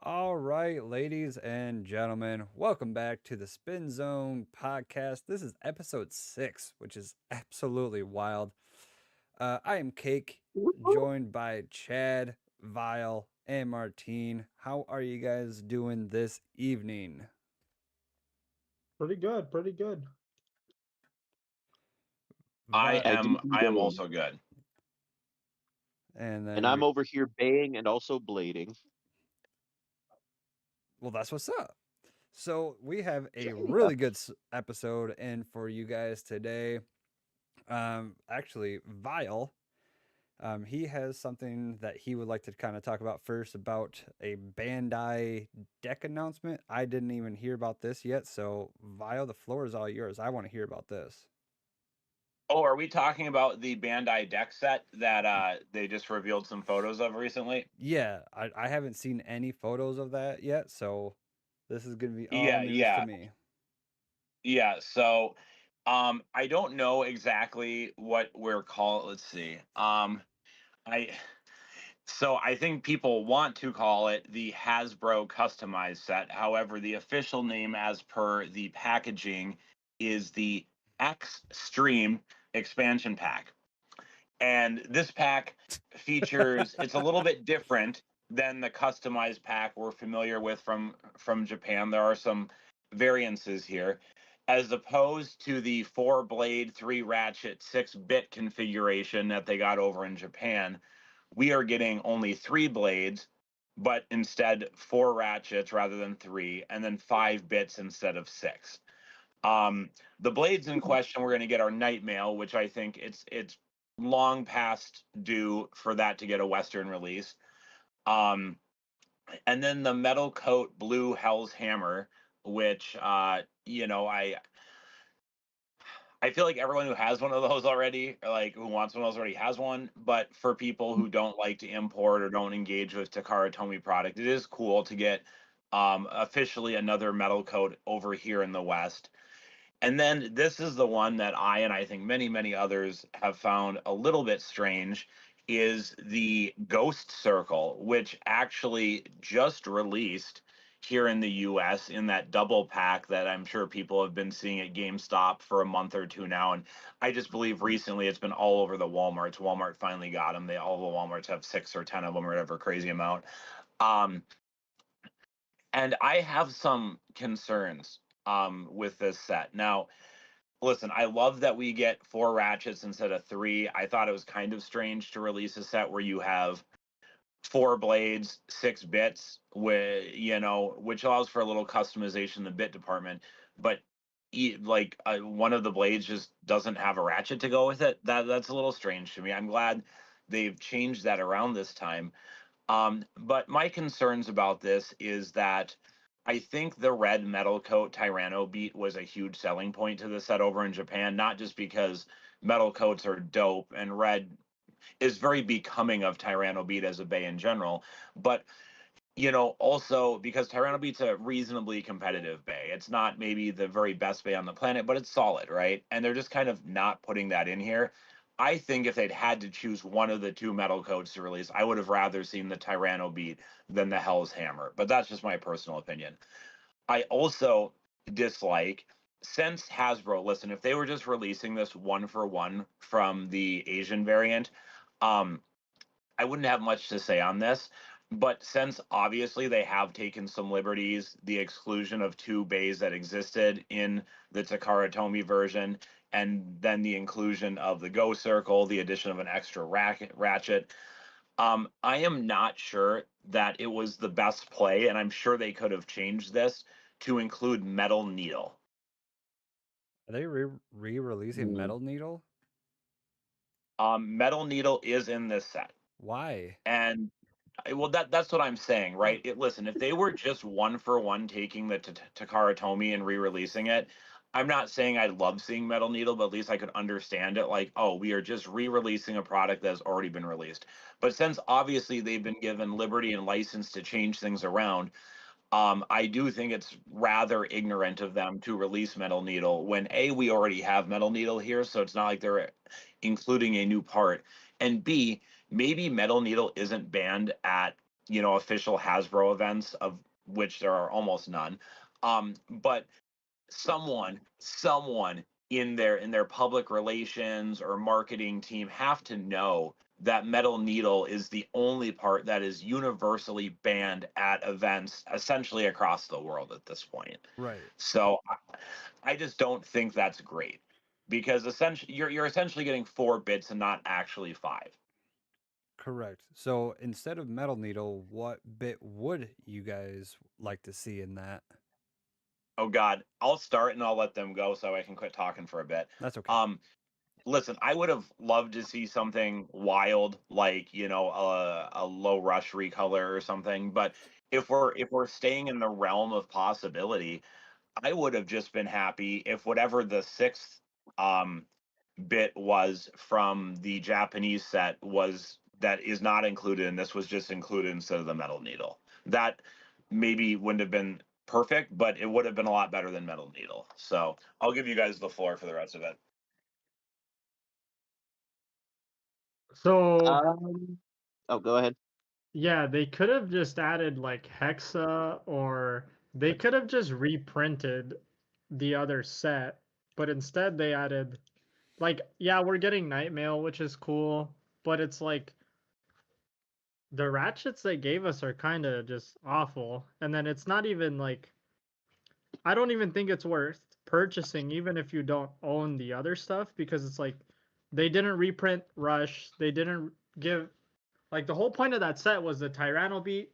All right, ladies and gentlemen, welcome back to the Spin Zone podcast. This is episode 6, which is absolutely wild. I am Cake, joined by Chad, Vile, and Martine. How are you guys doing this evening? Pretty good, pretty good. I Vi- As you am can I am go. also good. and And then I'm we, over here baying and also blading. well, that's what's up. So we have a really good episode in for you guys today. Actually, Vile. He has something that he would like to kind of talk about first about a Bandai deck announcement. I didn't even hear about this yet, so Vile, the floor is all yours. I want to hear about this. Oh, are we talking about the Bandai deck set that they just revealed some photos of recently? Yeah, I haven't seen any photos of that yet, so this is going to be all Yeah, news to yeah. me. Yeah, so I don't know exactly what we're called. Let's see. I so I think people want to call it the Hasbro customized set. However, the official name as per the packaging is the X Stream expansion pack. And this pack features it's a little bit different than the customized pack we're familiar with from Japan. There are some variances here. As opposed to the 4 blade, 3 ratchet, 6 bit configuration that they got over in Japan, we are getting only 3 blades, but instead 4 ratchets rather than 3, and then 5 bits instead of 6. The blades in question, we're going to get our night mail, which I think it's long past due for that to get a Western release. Um, and then the metal coat blue Hell's Hammer, which I feel like everyone who has one of those already, or like who wants one of those already has one. But for people who don't like to import or don't engage with Takara Tomy product, it is cool to get officially another metal coat over here in the West. And then this is the one that I think many, many others have found a little bit strange is the Ghost Circle, which actually just released here in the US in that double pack that I'm sure people have been seeing at GameStop for a month or two now. And I just believe recently it's been all over the Walmarts. Walmart finally got them. All the Walmarts have 6 or 10 of them or whatever crazy amount. Um, and I have some concerns with this set. Now, listen, I love that we get 4 ratchets instead of 3. I thought it was kind of strange to release a set where you have 4 blades, 6 bits, which allows for a little customization in the bit department. But one of the blades just doesn't have a ratchet to go with it. That's a little strange to me. I'm glad they've changed that around this time. But my concerns about this is that I think the red metal coat Tyranno beat was a huge selling point to the set over in Japan, not just because metal coats are dope and red is very becoming of Tyranno beat as a bay in general, but also because Tyranno beat's a reasonably competitive bay. It's not maybe the very best bay on the planet, but it's solid, right? And they're just kind of not putting that in here. I think if they'd had to choose one of the two metal coats to release, I would have rather seen the Tyranno beat than the Hell's Hammer. But that's just my personal opinion. I also dislike since Hasbro, listen, if they were just releasing this one for one from the Asian variant, um, I wouldn't have much to say on this. But since obviously they have taken some liberties, the exclusion of 2 bays that existed in the Takara Tomy version, and then the inclusion of the Go Circle, the addition of an extra ratchet, I am not sure that it was the best play, and I'm sure they could have changed this to include Metal Needle. Are they re-releasing Mm. Metal Needle? Metal Needle is in this set, Why? and well, that's what I'm saying, right? Listen, if they were just one for one taking the Takara Tomy and re-releasing it, I'm not saying I love seeing Metal Needle, but at least I could understand it. Like, oh, we are just re-releasing a product that has already been released. But since obviously they've been given liberty and license to change things around, I do think it's rather ignorant of them to release Metal Needle when A, we already have Metal Needle here, so it's not like they're including a new part. And B, maybe Metal Needle isn't banned at official Hasbro events, of which there are almost none. But someone in their public relations or marketing team have to know that metal needle is the only part that is universally banned at events essentially across the world at this point. Right. So I just don't think that's great, because essentially you're essentially getting 4 bits and not actually 5. Correct. So instead of metal needle, what bit would you guys like to see in that? Oh God, I'll start and I'll let them go so I can quit talking for a bit. That's okay. Listen, I would have loved to see something wild, like a low rush recolor or something. But if we're staying in the realm of possibility, I would have just been happy if whatever the 6th um, bit was from the Japanese set was that is not included, and this was just included instead of the metal needle. That maybe wouldn't have been perfect, but it would have been a lot better than metal needle. So I'll give you guys the floor for the rest of it. So Go ahead. yeah, they could have just added like Hexa, or they could have just reprinted the other set, but instead they added, like, yeah, we're getting Night Mail, which is cool, but it's like the ratchets they gave us are kind of just awful. And then it's not even like, I don't even think it's worth purchasing even if you don't own the other stuff, because it's like they didn't reprint Rush, they didn't give, like, the whole point of that set was the Tyranno beat.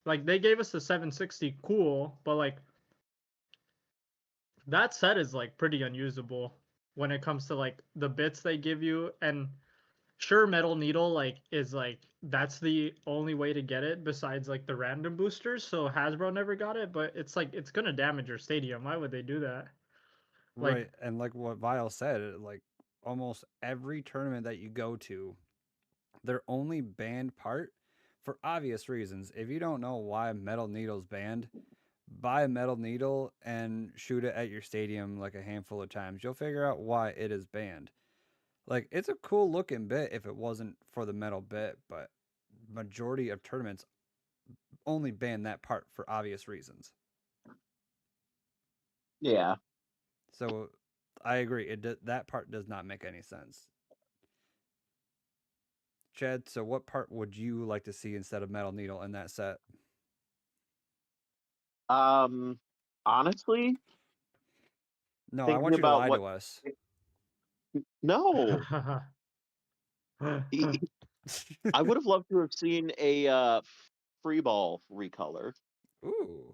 Like, they gave us the 760, cool, but like that set is like pretty unusable when it comes to like the bits they give you. And sure, metal needle like is like, that's the only way to get it besides like the random boosters, so Hasbro never got it, but it's like it's gonna damage your stadium. Why would they do that? Like, Right. And like what Vile said, like almost every tournament that you go to, their only banned part, for obvious reasons. If you don't know why metal needle's banned, buy a metal needle and shoot it at your stadium like a handful of times. You'll figure out why it is banned. Like, it's a cool looking bit if it wasn't for the metal bit, but majority of tournaments only ban that part for obvious reasons. Yeah. So I agree. That part does not make any sense. Chad, so what part would you like to see instead of metal needle in that set? Honestly, No, I thinking want you to about lie what. to us. No, I would have loved to have seen a free ball recolor, Ooh,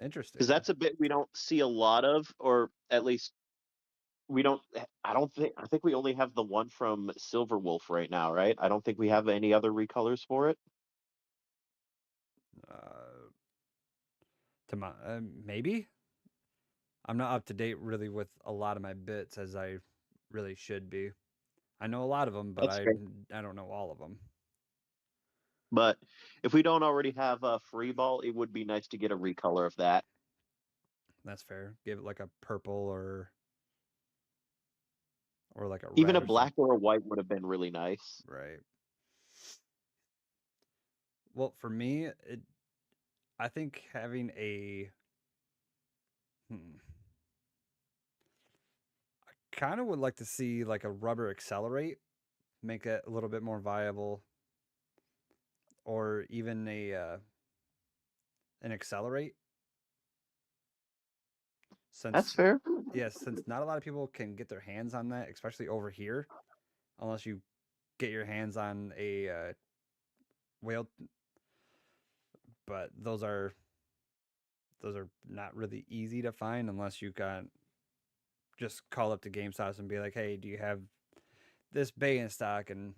interesting. because that's a bit we don't see a lot of, or at least we don't. I don't think. I think we only have the one from Silver Wolf right now, right? I don't think we have any other recolors for it. Maybe I'm not up to date really with a lot of my bits as I really should be. I know a lot of them, but That's fair. I don't know all of them. But if we don't already have a free ball, it would be nice to get a recolor of that. That's fair. Give it like a purple or like a Even red a or black or a white would have been really nice. right. Well, for me, I think having a I kind of would like to see like a rubber accelerate, make it a little bit more viable, or even an accelerate. That's Since fair. yes, since not a lot of people can get their hands on that, especially over here, unless you get your hands on a whale. But those are not really easy to find unless you got just call up to GameStop and be like, hey, do you have this bay in stock? And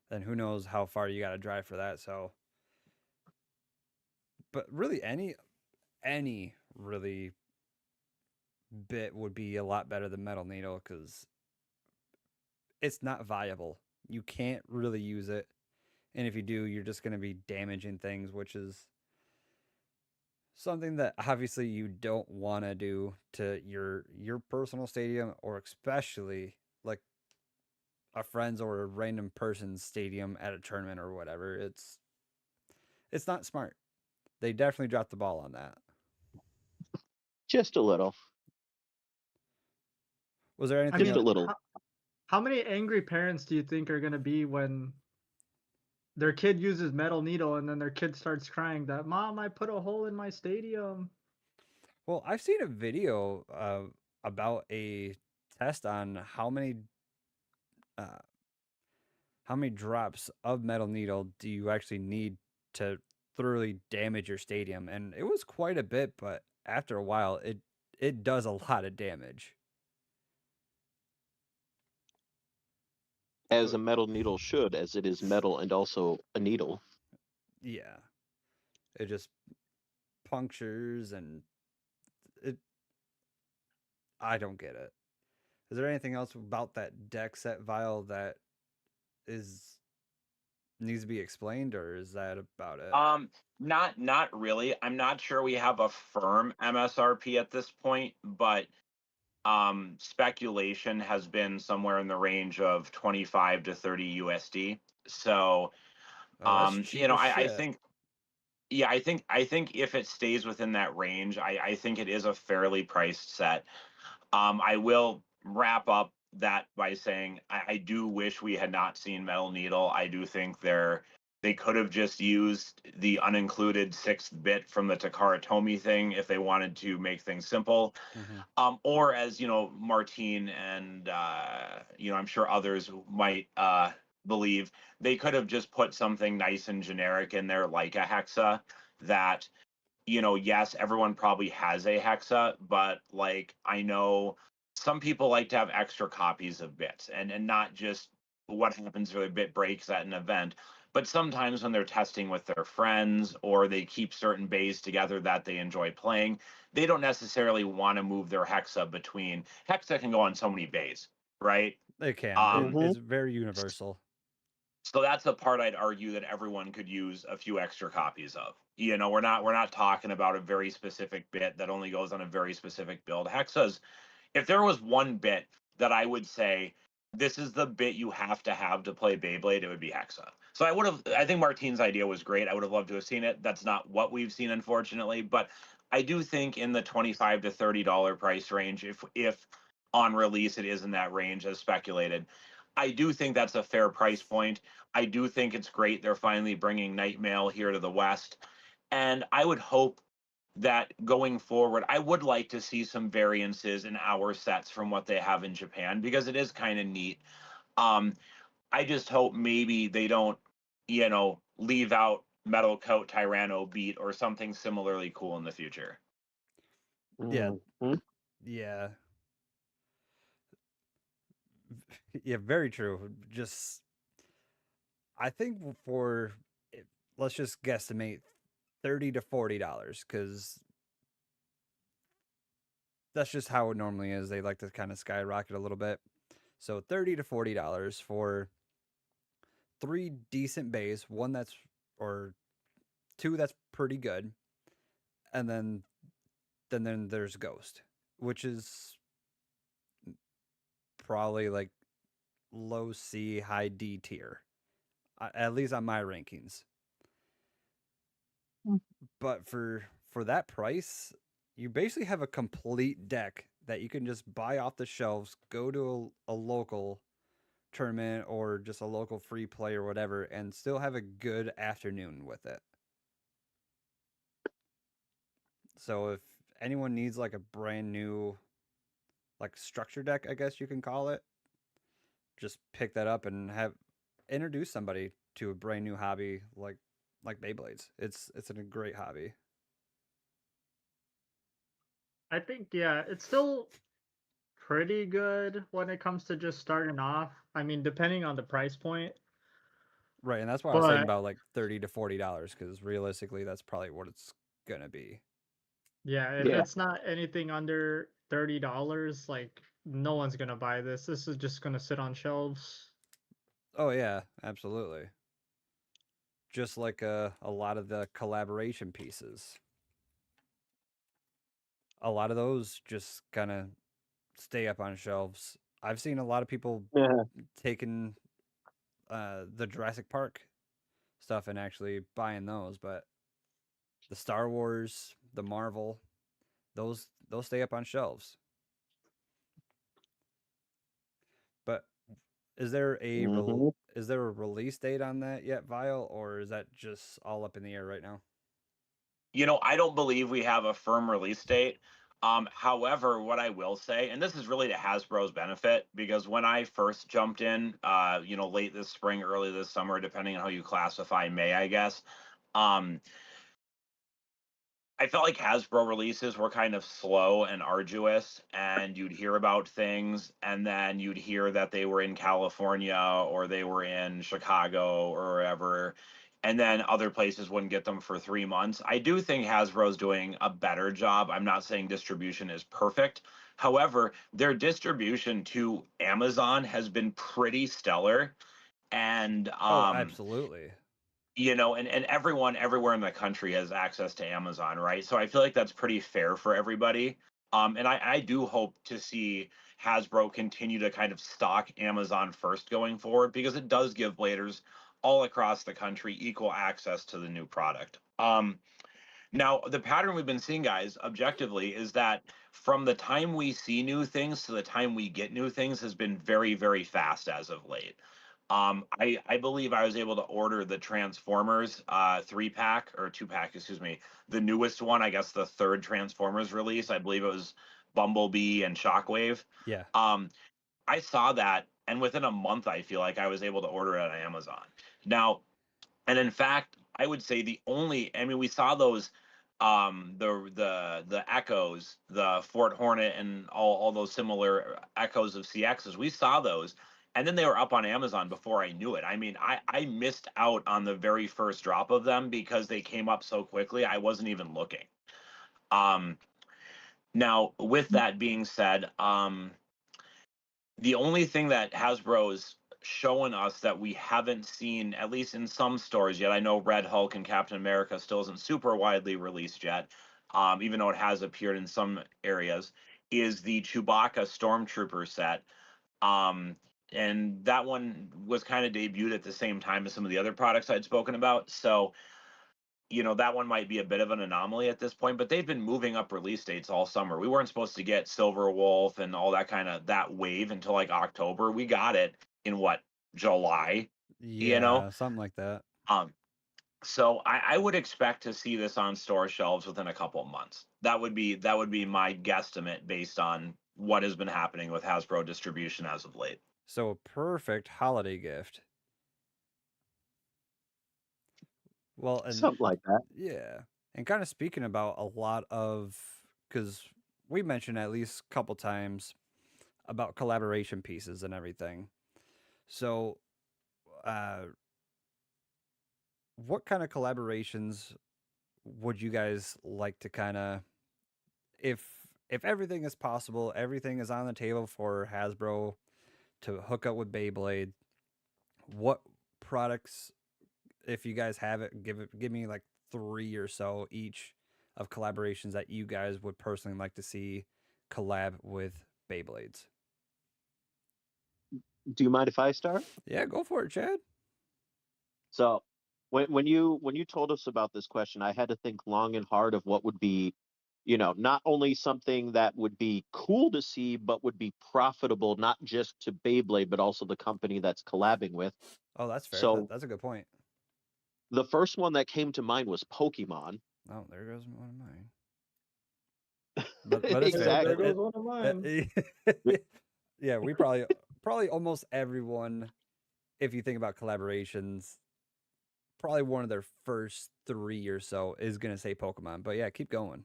then who knows how far you got to drive for that. So, but really any really bit would be a lot better than metal needle because it's not viable. You can't really use it. And if you do, you're just going to be damaging things, which is something that obviously you don't want to do to your personal stadium, or especially like a friend's or a random person's stadium at a tournament or whatever. It's not smart. They definitely dropped the ball on that. Just a little. Was there I anything Just mean, a little. how many angry parents do you think are gonna be when their kid uses metal needle and then their kid starts crying that, "Mom, I put a hole in my stadium"? Well, I've seen a video about a test on uh, how many drops of metal needle do you actually need to thoroughly damage your stadium, and it was quite a bit. But after a while, it does a lot of damage. As But a metal needle should, as it is metal and also a needle. yeah, it just punctures and it. I don't get it. Is there anything else about that deck set vial that is needs to be explained, or is that about it? Not really. I'm not sure we have a firm MSRP at this point, but speculation has been somewhere in the range of 25 to 30 USD. So, Oh, that's cheap as I shit. think, yeah, I think if it stays within that range, I think it is a fairly priced set. I will wrap up that by saying I do wish we had not seen Metal Needle. I do think they could have just used the unincluded sixth bit from the Takara Tomy thing if they wanted to make things simple. Or as Martine and I'm sure others might believe, they could have just put something nice and generic in there like a hexa that yes, everyone probably has a hexa, but like I know some people like to have extra copies of bits and not just what happens if a bit breaks at an event, but sometimes when they're testing with their friends or they keep certain bays together that they enjoy playing, they don't necessarily want to move their hexa between. Hexa can go on so many bays, right? It can. Um, It's very universal. so that's the part I'd argue that everyone could use a few extra copies of. We're not talking about a very specific bit that only goes on a very specific build. Hexas, if there was one bit that I would say this is the bit you have to play Beyblade, it would be Hexa. So I think Martine's idea was great. I would have loved to have seen it. That's not what we've seen, unfortunately, but I do think in the $25 to $30 price range, if on release it is in that range as speculated, I do think that's a fair price point. I do think it's great they're finally bringing Night Mail here to the West. And I would hope that going forward, I would like to see some variances in our sets from what they have in Japan because it is kind of neat. Um, I just hope maybe they don't, leave out Metal Coat Tyranno Beat or something similarly cool in the future. Yeah. Mhm. Yeah. Yeah, very true. Just I think let's just guesstimate $30 to $40 because that's just how it normally is. They like to kind of skyrocket a little bit. So $30 to $40 for three decent bays, one that's or two that's pretty good, and then there's Ghost, which is probably like low C, high D tier, at least on my rankings. But for that price, you basically have a complete deck that you can just buy off the shelves, go to a local tournament or just a local free play or whatever, and still have a good afternoon with it. So if anyone needs like a brand new like structure deck, I guess you can call it, just pick that up and have introduce somebody to a brand new hobby like Beyblades. It's a great hobby. I think yeah, it's still pretty good when it comes to just starting off. I mean, depending on the price point. Right, and that's why I was saying But about like $30 to $40 because realistically, that's probably what it's gonna be. yeah, if Yeah. it's not anything under $30, like no one's gonna buy this. This is just gonna sit on shelves. Oh yeah, absolutely. Just like a lot of the collaboration pieces, a lot of those just kind of stay up on shelves. I've seen a lot of people Yeah. taking the Jurassic Park stuff and actually buying those, but the Star Wars, the Marvel, those stay up on shelves. But is there a Mhm. is there a release date on that yet, Vile, or is that just all up in the air right now? I don't believe we have a firm release date. However, what I will say, and this is really to Hasbro's benefit, because when I first jumped in, late this spring, early this summer, depending on how you classify May, I guess, um, I felt like Hasbro releases were kind of slow and arduous, and you'd hear about things, and then you'd hear that they were in California or they were in Chicago or wherever, and then other places wouldn't get them for 3 months. I do think Hasbro's doing a better job. I'm not saying distribution is perfect. However, their distribution to Amazon has been pretty stellar. And Oh, absolutely. and everyone everywhere in the country has access to Amazon, right? So I feel like that's pretty fair for everybody. And I do hope to see Hasbro continue to kind of stock Amazon first going forward, because it does give bladers all across the country equal access to the new product. Now, the pattern we've been seeing, guys, objectively, is that from the time we see new things to the time we get new things has been very, very fast as of late. I believe I was able to order the Transformers 3-pack or 2-pack, excuse me, the newest one, I guess the third Transformers release. I believe it was Bumblebee and Shockwave. Yeah. I saw that, and within a month, I feel like I was able to order it on Amazon. Now, and in fact, I would say we saw those the Echoes, the Fort Hornet, and all those similar Echoes of CXs. We saw those, and then they were up on Amazon before I knew it. I mean, I missed out on the very first drop of them because they came up so quickly. I wasn't even looking. Now, with that being said, the only thing that Hasbro's showing us that we haven't seen, at least in some stores yet, I know Red Hulk and Captain America still isn't super widely released yet, even though it has appeared in some areas, is the Chewbacca Stormtrooper set. And that one was kind of debuted at the same time as some of the other products I'd spoken about. So, that one might be a bit of an anomaly at this point, but they've been moving up release dates all summer. We weren't supposed to get Silver Wolf and all that kind of that wave until like October. We got it in July, Yeah, something like that. So I would expect to see this on store shelves within a couple of months. That would be my guesstimate based on what has been happening with Hasbro distribution as of late. So a perfect holiday gift. Well, and Something like that. yeah, and kind of speaking about a lot of, because we mentioned at least a couple times about collaboration pieces and everything. So, what kind of collaborations would you guys like to kind of, if everything is possible, everything is on the table for Hasbro to hook up with Beyblade, what products, if you guys have it, give me like 3 or so each of collaborations that you guys would personally like to see collab with Beyblades. Do you mind if I start? Yeah, go for it, Chad. So when you told us about this question, I had to think long and hard of what would be, not only something that would be cool to see, but would be profitable, not just to Beyblade, but also the company that's collabing with. Oh, that's fair. So That's a good point. the first one that came to mind was Pokemon. Oh, there goes one of mine. But it's Exactly. There goes one of mine. Yeah, we probably almost everyone, if you think about collaborations, probably one of their first 3 or so is gonna say Pokemon. But yeah, keep going.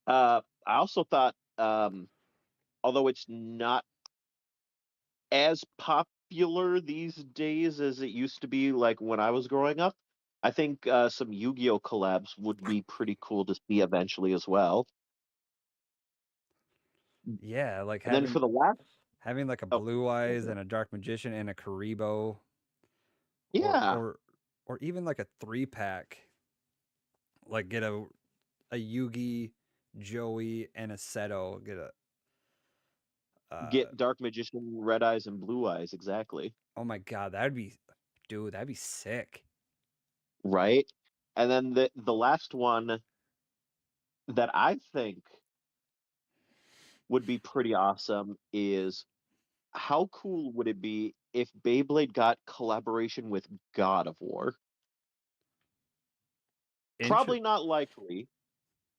I also thought, although it's not as popular these days as it used to be, like when I was growing up, I think some Yu-Gi-Oh collabs would be pretty cool to see eventually as well. Yeah, like And then for the last, having like a oh, Blue Eyes and a Dark Magician and a Karibo. yeah, Or even like a 3-pack. Like get a Yugi, Joey, and a Seto. Get Get Dark Magician, Red Eyes, and Blue Eyes, exactly. Oh my god, that'd be, dude, that'd be sick. Right? And then the last one that I think would be pretty awesome is, how cool would it be if Beyblade got collaboration with God of War? Probably not likely,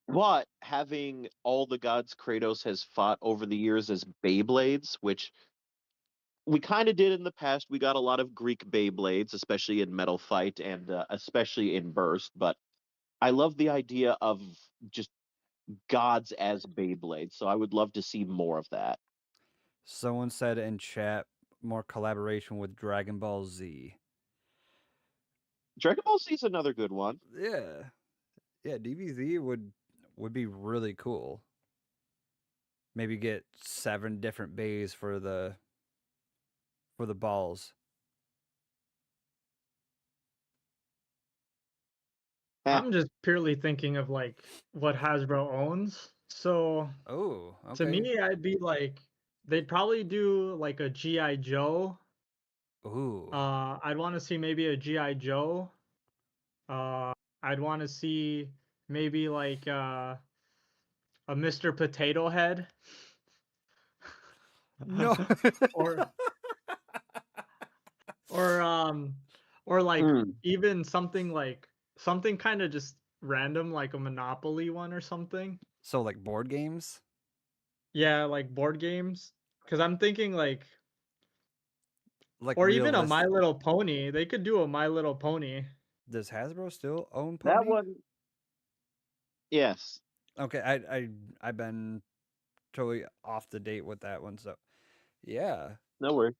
but having all the gods Kratos has fought over the years as Beyblades, which we kind of did in the past. We got a lot of Greek Beyblades, especially in Metal Fight and especially in Burst, but I love the idea of just gods as Beyblades, so I would love to see more of that. Someone said in chat, more collaboration with Dragon Ball Z. Dragon Ball Z is another good one. Yeah. Yeah, DBZ would be really cool. Maybe get 7 different bays for the balls. I'm just purely thinking of like what Hasbro owns. So Oh, okay. to me, I'd be like, they'd probably do like a GI Joe. Ooh. I'd want to see maybe a GI Joe. I'd want to see maybe like a Mr. Potato Head. No. or like even something kind of just random, like a Monopoly one or something. So like board games? Yeah, like board games. Because I'm thinking like or realistic. even a My Little Pony. They could do a My Little Pony. Does Hasbro still own Pony? That one, yes. Okay, I've been totally off the date with that one, so yeah. No worries.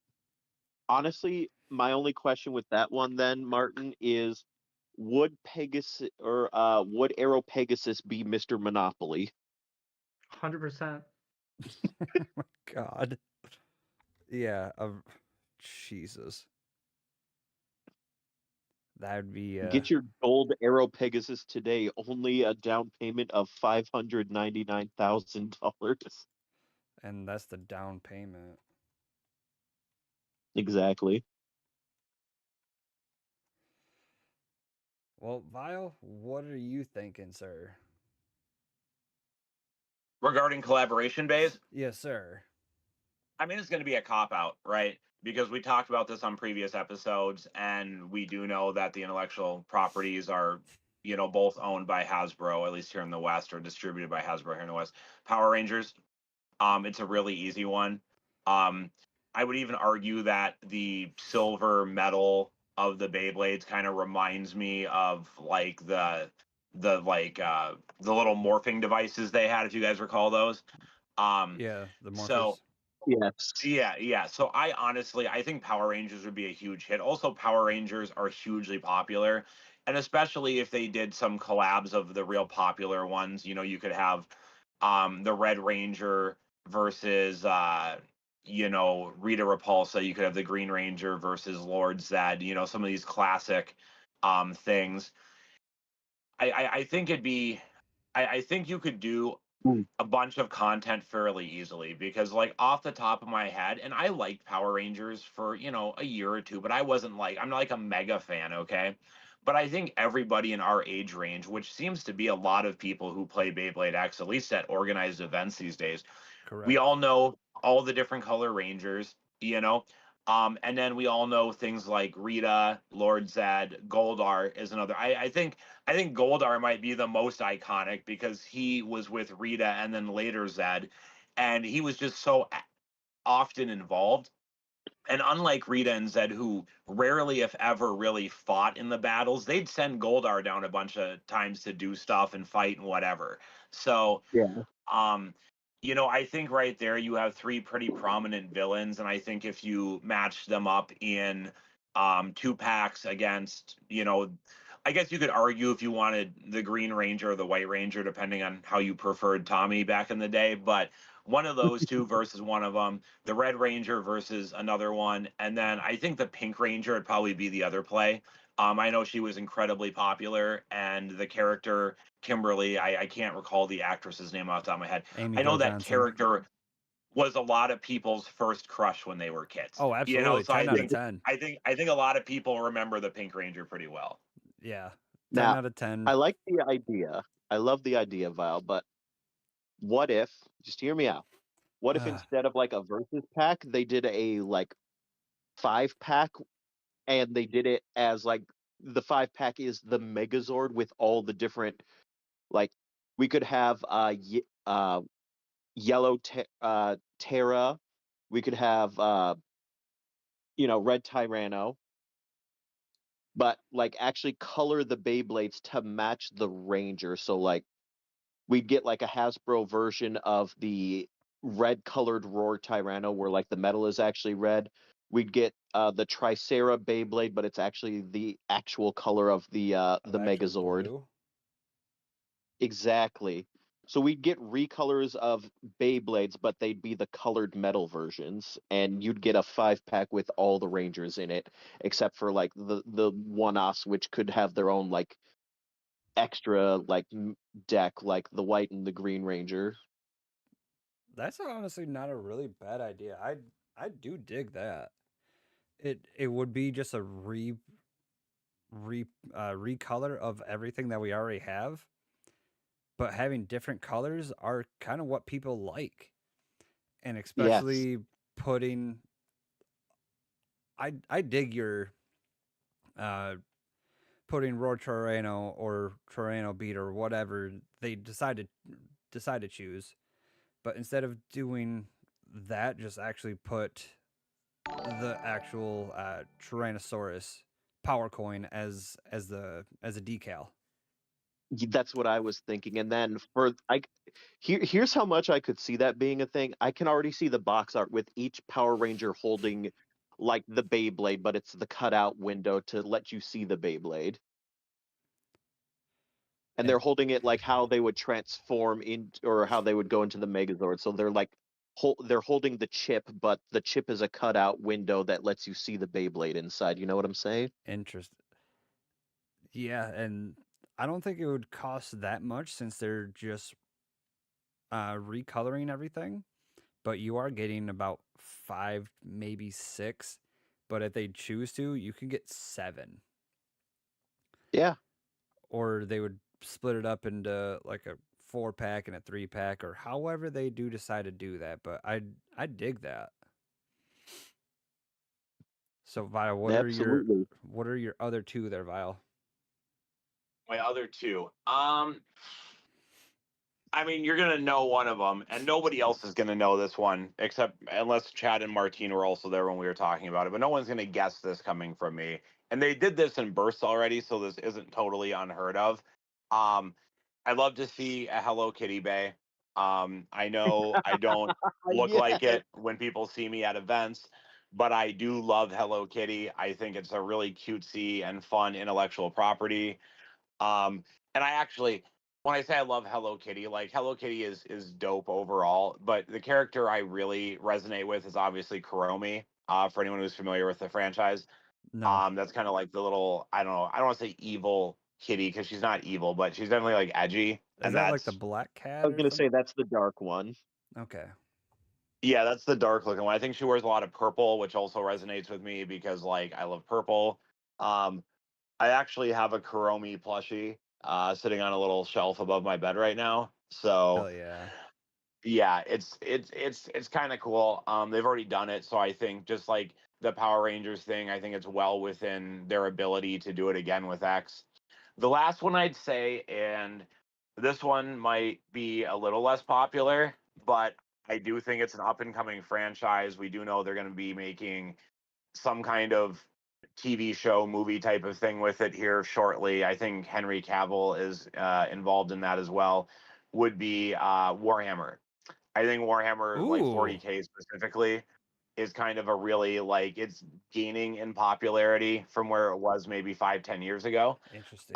Honestly, my only question with that one then, Martin, is would Pegasus or would Aero Pegasus be Mr. Monopoly? 100%. Oh my god. Yeah, Jesus. That would be Get your gold Aero Pegasus today, only a down payment of $599,000. and that's the down payment. Exactly. Well, Vile, what are you thinking, sir? Regarding collaboration bays? Yes, sir. I mean, it's going to be a cop-out, right? Because we talked about this on previous episodes, and we do know that the intellectual properties are, both owned by Hasbro, at least here in the West, or distributed by Hasbro here in the West. Power Rangers, it's a really easy one. I would even argue that the silver metal of the Beyblades kind of reminds me of like the little morphing devices they had, if you guys recall those. Yeah, the morphers. So yes. Yeah. So I think Power Rangers would be a huge hit. Also, Power Rangers are hugely popular, and especially if they did some collabs of the real popular ones. You could have the Red Ranger versus Rita Repulsa. You could have the Green Ranger versus Lord Zed. Some of these classic things. I think it'd be. I think you could do a bunch of content fairly easily, because like off the top of my head, and I liked Power Rangers for a year or two, but I'm not like a mega fan, okay? But I think everybody in our age range, which seems to be a lot of people who play Beyblade X, at least at organized events these days, Correct. We all know all the different color Rangers, and then we all know things like Rita, Lord Zed, Goldar is another. I think Goldar might be the most iconic because he was with Rita and then later Zed, and he was just so often involved. And unlike Rita and Zed, who rarely, if ever, really fought in the battles, they'd send Goldar down a bunch of times to do stuff and fight and whatever. So, yeah. I think right there you have 3 pretty prominent villains, and I think if you match them up in 2 packs against, I guess you could argue if you wanted the Green Ranger or the White Ranger, depending on how you preferred Tommy back in the day, but one of those 2 versus one of them, the Red Ranger versus another one, and then I think the Pink Ranger would probably be the other play. I know she was incredibly popular, and the character Kimberly, I can't recall the actress's name off the top of my head. Amy I know Jo that Johnson. character was a lot of people's first crush when they were kids. Oh, You know, absolutely. so 10 out of 10. I think a lot of people remember the Pink Ranger pretty well. Yeah. 10 Now, out of 10. I like the idea. I love the idea, Val, but what if, just hear me out. What if instead of like a versus pack, they did a like 5-pack and they did it as like the 5-pack is the Megazord with all the different, like we could have yellow Terra, we could have red Tyranno, but like actually color the Beyblades to match the Ranger. So like we'd get like a Hasbro version of the red colored Roar Tyranno where like the metal is actually red. We'd get the Tricera Beyblade, but it's actually the actual color of the Of actual Megazord. blue. Exactly. So we'd get recolors of Beyblades, but they'd be the colored metal versions, and you'd get a 5-pack with all the Rangers in it, except for like the one-offs, which could have their own like extra like deck, like the white and the green Ranger. That's honestly not a really bad idea. I do dig that. It would be just a recolor of everything that we already have, but having different colors are kind of what people like. And Yes. especially putting I dig your putting Roar Torano or Torano Beat or whatever they decide to choose. But instead of doing that, just actually put the actual Tyrannosaurus power coin as a decal. That's what I was thinking. And then here's how much I could see that being a thing. I can already see the box art with each Power Ranger holding like the Beyblade, but it's the cutout window to let you see the Beyblade. And they're holding it like how they would transform in or how they would go into the Megazord. So they're like they're holding the chip, but the chip is a cutout window that lets you see the Beyblade inside. You know what I'm saying? Interesting. Yeah, and I don't think it would cost that much since they're just recoloring everything. But you are getting about 5, maybe 6. But if they choose to, you can get 7. Yeah. Or they would split it up into like a 4-pack and a 3-pack, or however they do decide to do that. But I dig that. So Vile, what Absolutely. are your other two there, Vile? My other two. I mean, you're gonna know one of them, and nobody else is gonna know this one, except unless Chad and Martine were also there when we were talking about it. But no one's gonna guess this coming from me. And they did this in bursts already, so this isn't totally unheard of. I'd love to see a Hello Kitty Bay. I know I don't look like it when people see me at events, but I do love Hello Kitty. I think it's a really cutesy and fun intellectual property. And I actually, when I say I love Hello Kitty, like Hello Kitty is dope overall, but the character I really resonate with is obviously Kuromi. For anyone who's familiar with the franchise, No. that's kind of like the little, I don't know, I don't want to say evil kitty because she's not evil, but she's definitely like edgy. Is that like the black cat? I was gonna say that's the dark one. Okay. Yeah, that's the dark looking one. I think she wears a lot of purple, which also resonates with me because like I love purple. I actually have a Kuromi plushie sitting on a little shelf above my bed right now. So Hell yeah. yeah, it's kind of cool. They've already done it, so I think just like the Power Rangers thing, I think it's well within their ability to do it again with X. The last one I'd say, and this one might be a little less popular, but I do think it's an up and coming franchise. We do know they're going to be making some kind of TV show, movie type of thing with it here shortly. I think Henry Cavill is involved in that as well. Would be Warhammer. I think Warhammer, like Ooh. 40K specifically, is kind of a really like it's gaining in popularity from where it was maybe 5-10 years ago. Interesting.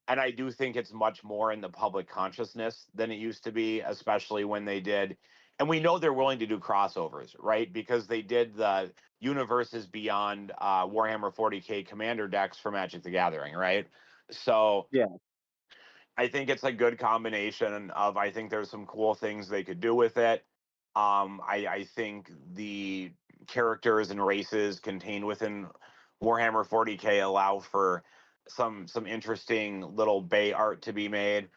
And I do think it's much more in the public consciousness than it used to be, especially when they did. And we know they're willing to do crossovers, right? Because they did the universes beyond Warhammer 40K Commander decks for Magic the Gathering, right? So Yeah. I think it's a good combination of, I think there's some cool things they could do with it. I think the characters and races contained within Warhammer 40K allow for some interesting little Bay art to be made.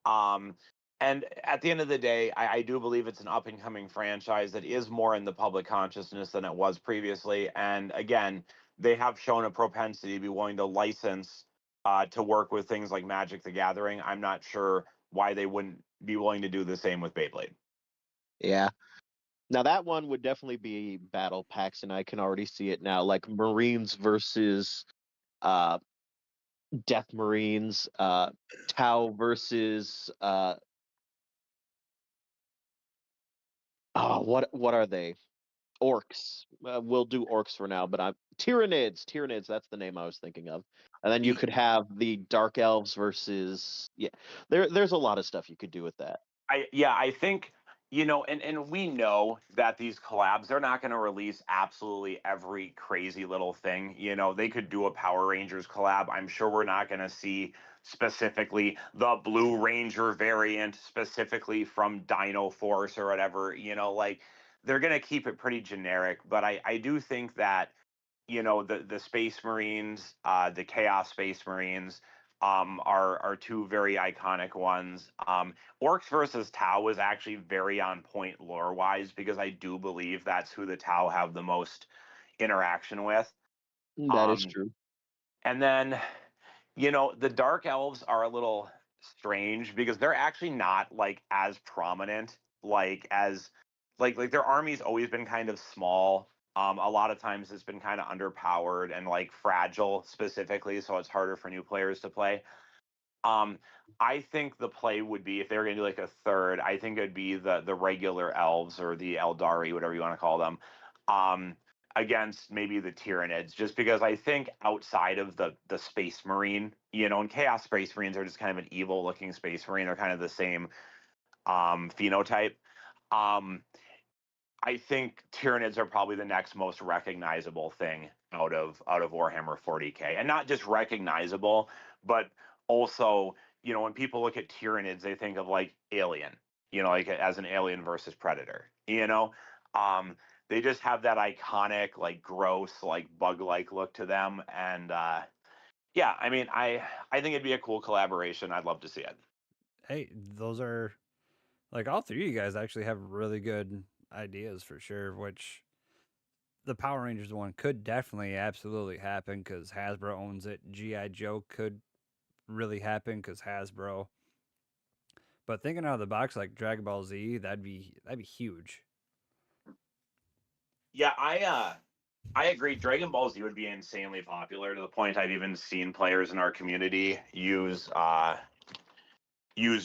Um, and at the end of the day, I do believe it's an up and coming franchise that is more in the public consciousness than it was previously. And again, they have shown a propensity to be willing to license to work with things like Magic the Gathering. I'm not sure why they wouldn't be willing to do the same with Beyblade. Yeah. Now that one would definitely be battle packs, and I can already see it now, like Marines versus uh, Death Marines, Tau versus what are they? Orcs. We'll do orcs for now, but I'm Tyranids. Tyranids, that's the name I was thinking of. And then you could have the Dark Elves versus there's a lot of stuff you could do with that. I think, and we know that these collabs, they're not going to release absolutely every crazy little thing. They could do a Power Rangers collab. I'm sure we're not going to see specifically the Blue Ranger variant specifically from Dino Force or whatever. Like they're going to keep it pretty generic. But I do think that, the Space Marines, the Chaos Space Marines, are two very iconic ones. Orcs versus Tau was actually very on point lore wise because I do believe that's who the Tau have the most interaction with. That is true. And then, the Dark Elves are a little strange because they're actually not like as prominent, like as like their army's always been kind of small. A lot of times it's been kind of underpowered and like fragile specifically, so it's harder for new players to play. I think the play would be if they were going to do like a third. I think it'd be the regular elves or the Eldari, whatever you want to call them, against maybe the Tyranids, just because I think outside of the Space Marine, and Chaos Space Marines are just kind of an evil looking Space Marine. They're kind of the same phenotype. I think Tyranids are probably the next most recognizable thing out of Warhammer 40K, and not just recognizable, but also, when people look at Tyranids, they think of like Alien, like as an Alien versus Predator. They just have that iconic, like gross, like bug-like look to them, and yeah, I mean, I think it'd be a cool collaboration. I'd love to see it. Hey, those are like all three of you guys actually have really good ideas for sure, which the Power Rangers one could definitely absolutely happen because Hasbro owns it. G.I. Joe could really happen because Hasbro. But thinking out of the box like Dragon Ball Z, that'd be huge. Yeah, I agree. Dragon Ball Z would be insanely popular to the point I've even seen players in our community use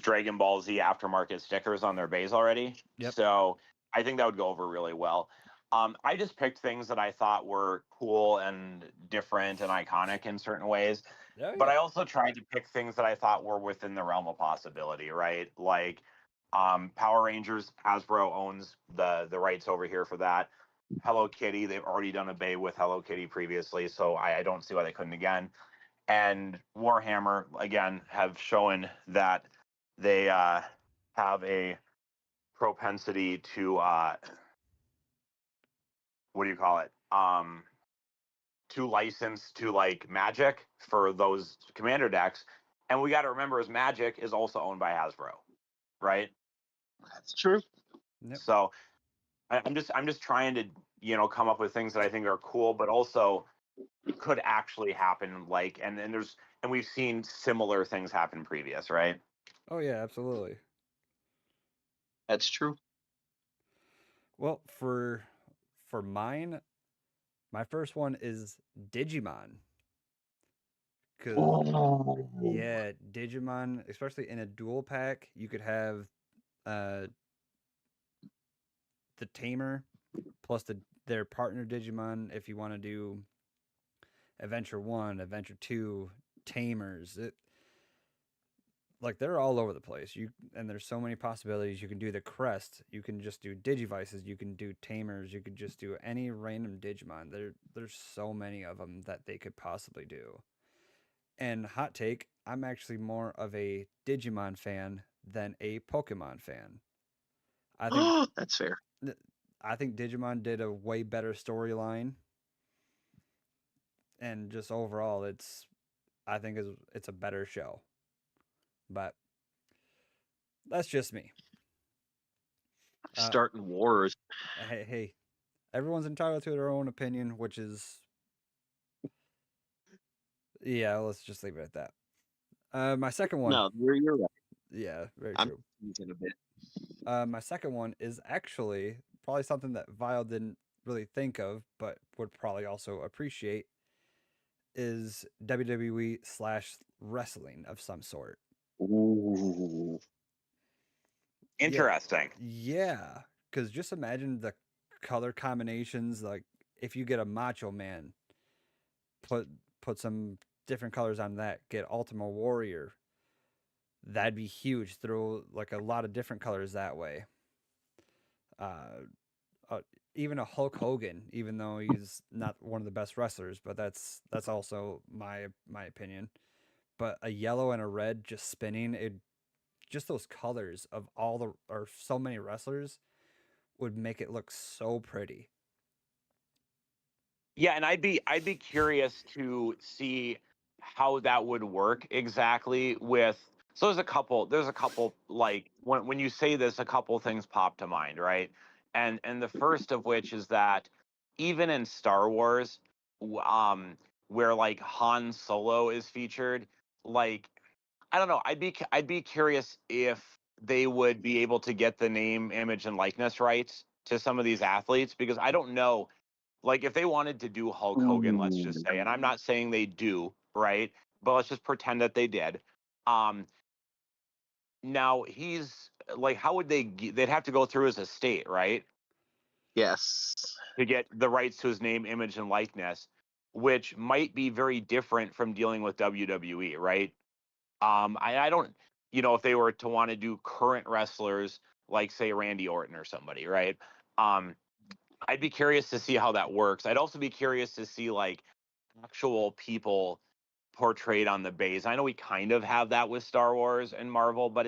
Dragon Ball Z aftermarket stickers on their bays already. Yep. So I think that would go over really well. I just picked things that I thought were cool and different and iconic in certain ways. Oh, yeah. But I also tried to pick things that I thought were within the realm of possibility, right? Like Power Rangers, Hasbro owns the rights over here for that. Hello Kitty, they've already done a bay with Hello Kitty previously, so I don't see why they couldn't again. And Warhammer, again, have shown that they have a propensity to what do you call it? To license to like Magic for those commander decks. And we got to remember is Magic is also owned by Hasbro, right? That's true. Yep. So I'm just trying to, come up with things that I think are cool, but also could actually happen. Like, and we've seen similar things happen previous, right? Oh yeah, absolutely. That's true. Well, for mine, my first one is Digimon. Because yeah, Digimon, especially in a dual pack, you could have the Tamer plus their partner Digimon if you want to do Adventure 1, Adventure 2, Tamers. Like they're all over the place. And there's so many possibilities. You can do the Crest. You can just do Digivices. You can do Tamers. You could just do any random Digimon. There's so many of them that they could possibly do. And hot take, I'm actually more of a Digimon fan than a Pokemon fan. I think That's fair. I think Digimon did a way better storyline, and just overall, I think it's a better show. But that's just me. Starting wars. Hey, everyone's entitled to their own opinion, which is, yeah. Let's just leave it at that. My second one. No, you're right. Yeah, very I'm true. teasing a bit. My second one is actually probably something that Vile didn't really think of, but would probably also appreciate, is WWE / wrestling of some sort. Ooh. Interesting. Yeah, because just imagine the color combinations. Like if you get a Macho Man, put some different colors on that. Get Ultima Warrior. That'd be huge. Throw like a lot of different colors that way. Even a Hulk Hogan, even though he's not one of the best wrestlers, but that's also my opinion. But a yellow and a red just spinning, it just those colors of all the or so many wrestlers would make it look so pretty. Yeah, and I'd be curious to see how that would work exactly with. So there's a couple like when you say this, a couple things pop to mind, right? And the first of which is that even in Star Wars, where like Han Solo is featured, like I don't know, I'd be curious if they would be able to get the name, image, and likeness rights to some of these athletes, because I don't know, like if they wanted to do Hulk Hogan, let's just say, and I'm not saying they do, right? But let's just pretend that they did. Now he's like, how would they'd have to go through his estate, right? Yes. To get the rights to his name, image, and likeness, which might be very different from dealing with WWE, right? I don't, if they were to want to do current wrestlers like say Randy Orton or somebody, right? I'd be curious to see how that works. I'd also be curious to see like actual people portrayed on the base. I know we kind of have that with Star Wars and Marvel, but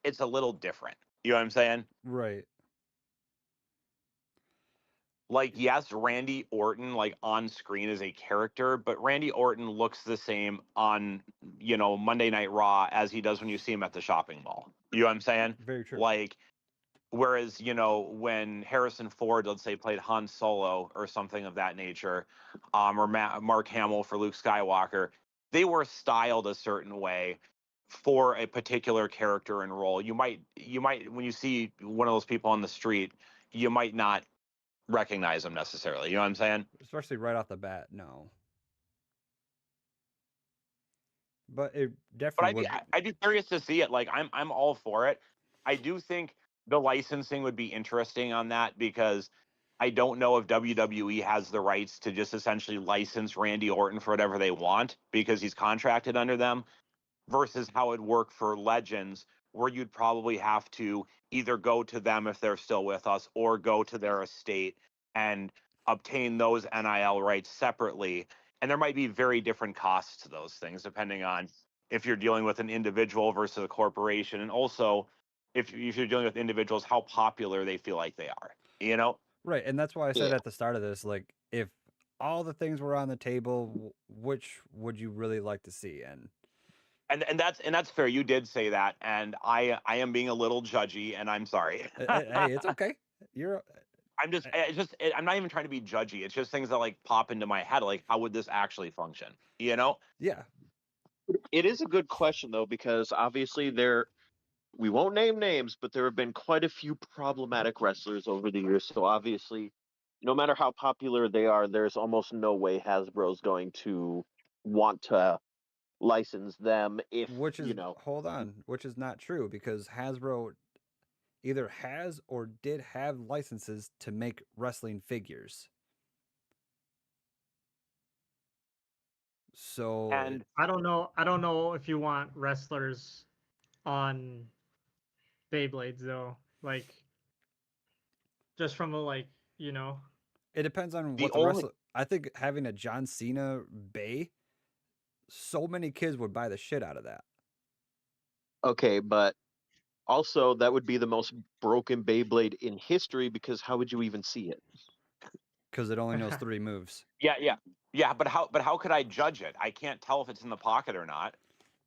it's a little different. You know what I'm saying? Right. Like, yes, Randy Orton like on screen is a character, but Randy Orton looks the same on, Monday Night Raw as he does when you see him at the shopping mall. You know what I'm saying? Very true. Like, whereas, when Harrison Ford, let's say, played Han Solo or something of that nature, or Mark Hamill for Luke Skywalker, they were styled a certain way for a particular character and role. You might, when you see one of those people on the street, you might not recognize them necessarily. You know what I'm saying? Especially right off the bat, no. But it But definitely would. I'd be curious to see it. Like I'm all for it. I do think the licensing would be interesting on that, because I don't know if WWE has the rights to just essentially license Randy Orton for whatever they want because he's contracted under them, versus how it'd work for Legends, where you'd probably have to either go to them if they're still with us or go to their estate and obtain those NIL rights separately. And there might be very different costs to those things depending on if you're dealing with an individual versus a corporation, and also if you're dealing with individuals, how popular they feel like they are, Right, and that's why I said Yeah. at the start of this, like, if all the things were on the table, which would you really like to see? And that's fair. You did say that, and I am being a little judgy, and I'm sorry. Hey, it's okay. You're I'm not even trying to be judgy. It's just things that like pop into my head. Like, how would this actually function? yeah, It is a good question though, because obviously we won't name names, but there have been quite a few problematic wrestlers over the years. So obviously, no matter how popular they are, there's almost no way Hasbro's going to want to license them if which is hold on, which is not true, because Hasbro either has or did have licenses to make wrestling figures. So And I don't know. I don't know if you want wrestlers on Beyblades though. Like, just from a it depends on the what the only wrestler. I think having a John Cena Bay, so many kids would buy the shit out of that. Okay, but Also, that would be the most broken Beyblade in history because how would you even see it? Because it only knows 3 moves. Yeah. But how could I judge it? I can't tell if it's in the pocket or not.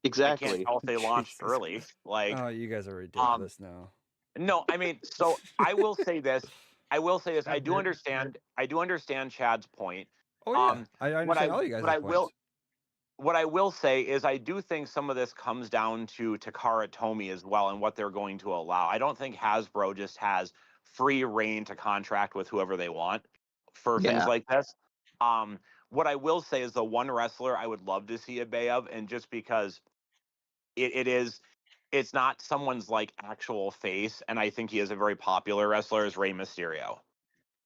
I Exactly. can't tell if they launched Jesus early. Christ. Like, Oh, you guys are ridiculous now. no, I mean, so I will say this. I That do did- understand. I do understand Chad's point. Oh yeah, I understand all you guys' points. What I will say is I do think some of this comes down to Takara Tomy as well and what they're going to allow. I don't think Hasbro just has free reign to contract with whoever they want for things Yeah. like this. What I will say is the one wrestler I would love to see a Bay of, and just because it's not someone's like actual face, and I think he is a very popular wrestler, is Rey Mysterio.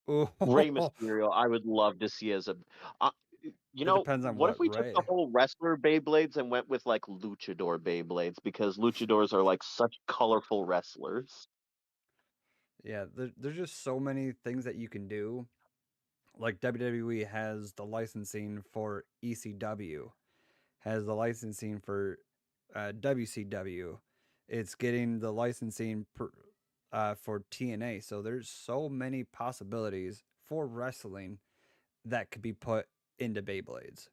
Rey Mysterio, I would love to see as a. You It know, depends on what what if we took Rey. the whole wrestler Beyblades and went with like luchador Beyblades because luchadors are like such colorful wrestlers. Yeah, there's just so many things that you can do. Like WWE has the licensing for ECW, has the licensing for WCW. It's getting the licensing for TNA. So there's so many possibilities for wrestling that could be put into Beyblades.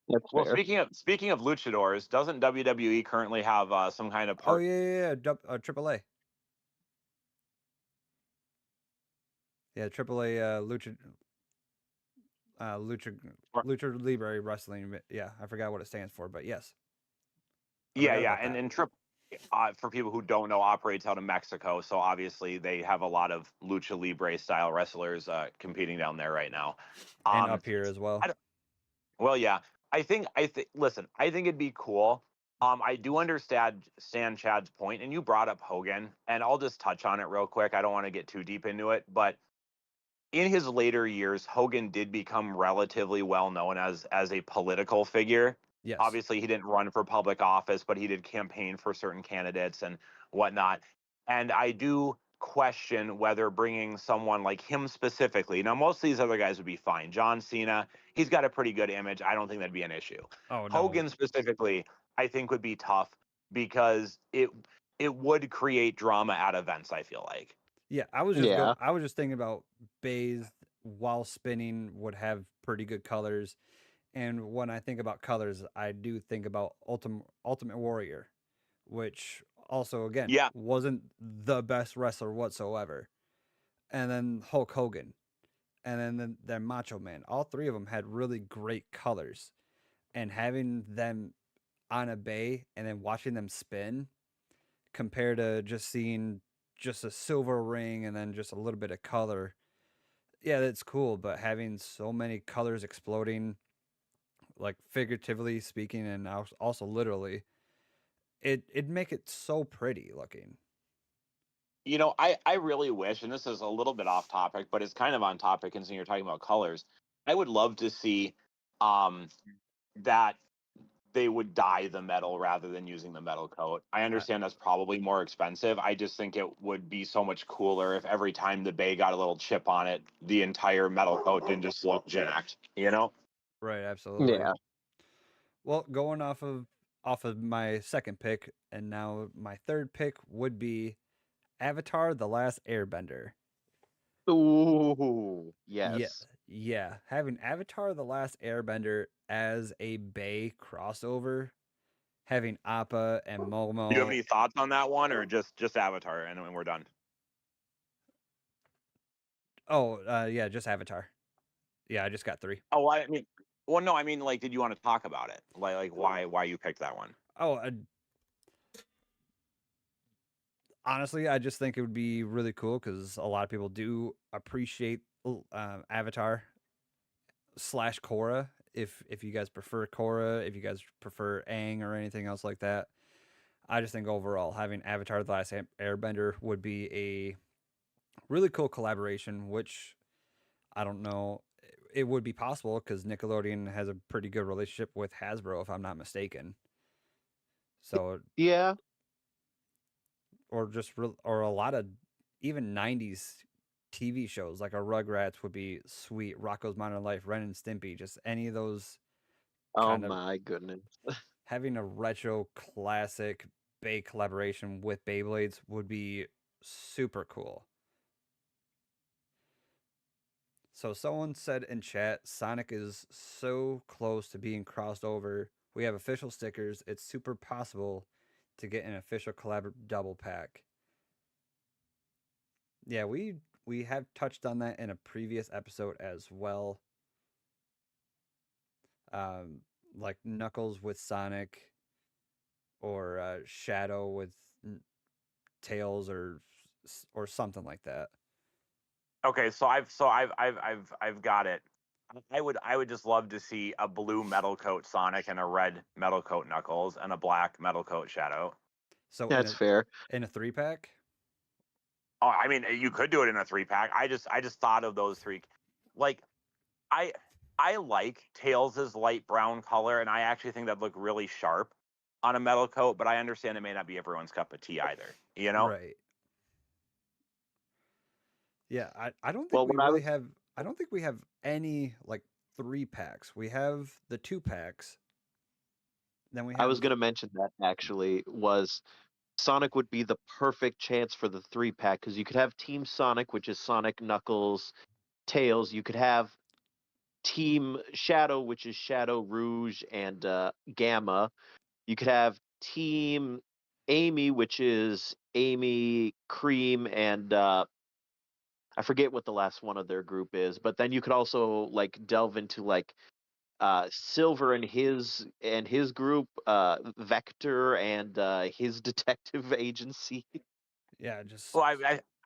That's Well, fair. speaking of luchadors, doesn't WWE currently have some kind of Oh yeah, AAA. Yeah, AAA Lucha Libre Wrestling. Yeah, I forgot what it stands for, but yes. Yeah, and Trip for people who don't know, operates out of Mexico, so obviously they have a lot of lucha libre style wrestlers competing down there right now, and up here as well. Well, yeah, I think listen, I think it'd be cool. I do understand Chad's point, and you brought up Hogan, and I'll just touch on it real quick. I don't want to get too deep into it, but in his later years, Hogan did become relatively well known as a political figure. Yes. Obviously, he didn't run for public office, but he did campaign for certain candidates and whatnot. And I do question whether bringing someone like him specifically. Now, most of these other guys would be fine. John Cena, he's got a pretty good image. I don't think that'd be an issue. Oh, no. Hogan specifically, I think would be tough because it would create drama at events, I feel like. Yeah, I was just thinking about bays while spinning would have pretty good colors. And when I think about colors, I do think about Ultimate Warrior, which also again wasn't the best wrestler whatsoever. And then Hulk Hogan, and then Macho Man. All 3 of them had really great colors, and having them on a bay and then watching them spin, compared to just seeing just a silver ring and then just a little bit of color. Yeah, that's cool, but having so many colors exploding, like figuratively speaking and also literally, it'd make it so pretty looking. You know, I really wish, and this is a little bit off topic, but it's kind of on topic considering you're talking about colors. I would love to see that they would dye the metal rather than using the metal coat. I understand that's probably more expensive. I just think it would be so much cooler if every time the bay got a little chip on it, the entire metal coat didn't just look jacked, you know? Right, absolutely. Yeah. Well, going off of my second pick, and now my third pick would be Avatar: The Last Airbender. Ooh, yes. Yeah. Having Avatar: The Last Airbender as a Bay crossover, having Appa and Momo. Do you have any thoughts on that one, or just Avatar, and we're done? Oh, yeah, just Avatar. Yeah, I just got 3. Oh, I mean, like, did you want to talk about it? Like why you picked that one? Oh, honestly, I just think it would be really cool because a lot of people do appreciate Avatar / Korra. If you guys prefer Korra, if you guys prefer Aang or anything else like that, I just think overall having Avatar: The Last Airbender would be a really cool collaboration, which I don't know. It would be possible because Nickelodeon has a pretty good relationship with Hasbro, if I'm not mistaken. So yeah, or a lot of even 90s TV shows like a Rugrats would be sweet. Rocko's Modern Life, Ren and Stimpy, just any of those. Oh my goodness. Having a retro classic Bay collaboration with Beyblades would be super cool. So someone said in chat, Sonic is so close to being crossed over. We have official stickers. It's super possible to get an official collab double pack. Yeah, we have touched on that in a previous episode as well. Um, like Knuckles with Sonic, or Shadow with Tails, or something like that. Okay, so I've got it. I would just love to see a blue metal coat Sonic and a red metal coat Knuckles and a black metal coat Shadow. So That's fair. In a 3-pack. Oh, I mean, you could do it in a 3-pack. I just thought of those three. Like, I like Tails' light brown color, and I actually think that'd look really sharp on a metal coat. But I understand it may not be everyone's cup of tea either. You know? Right. Yeah, I don't think Well, we what I really was have. I don't think we have any like 3-packs. We have the 2-packs. Then we I was have. going to mention that actually was Sonic would be the perfect chance for the 3-pack because you could have Team Sonic, which is Sonic, Knuckles, Tails. You could have Team Shadow, which is Shadow, Rouge, and Gamma. You could have Team Amy, which is Amy, Cream, and I forget what the last one of their group is. But then you could also like delve into like Silver and his group, Vector and his detective agency. Yeah, just. Well,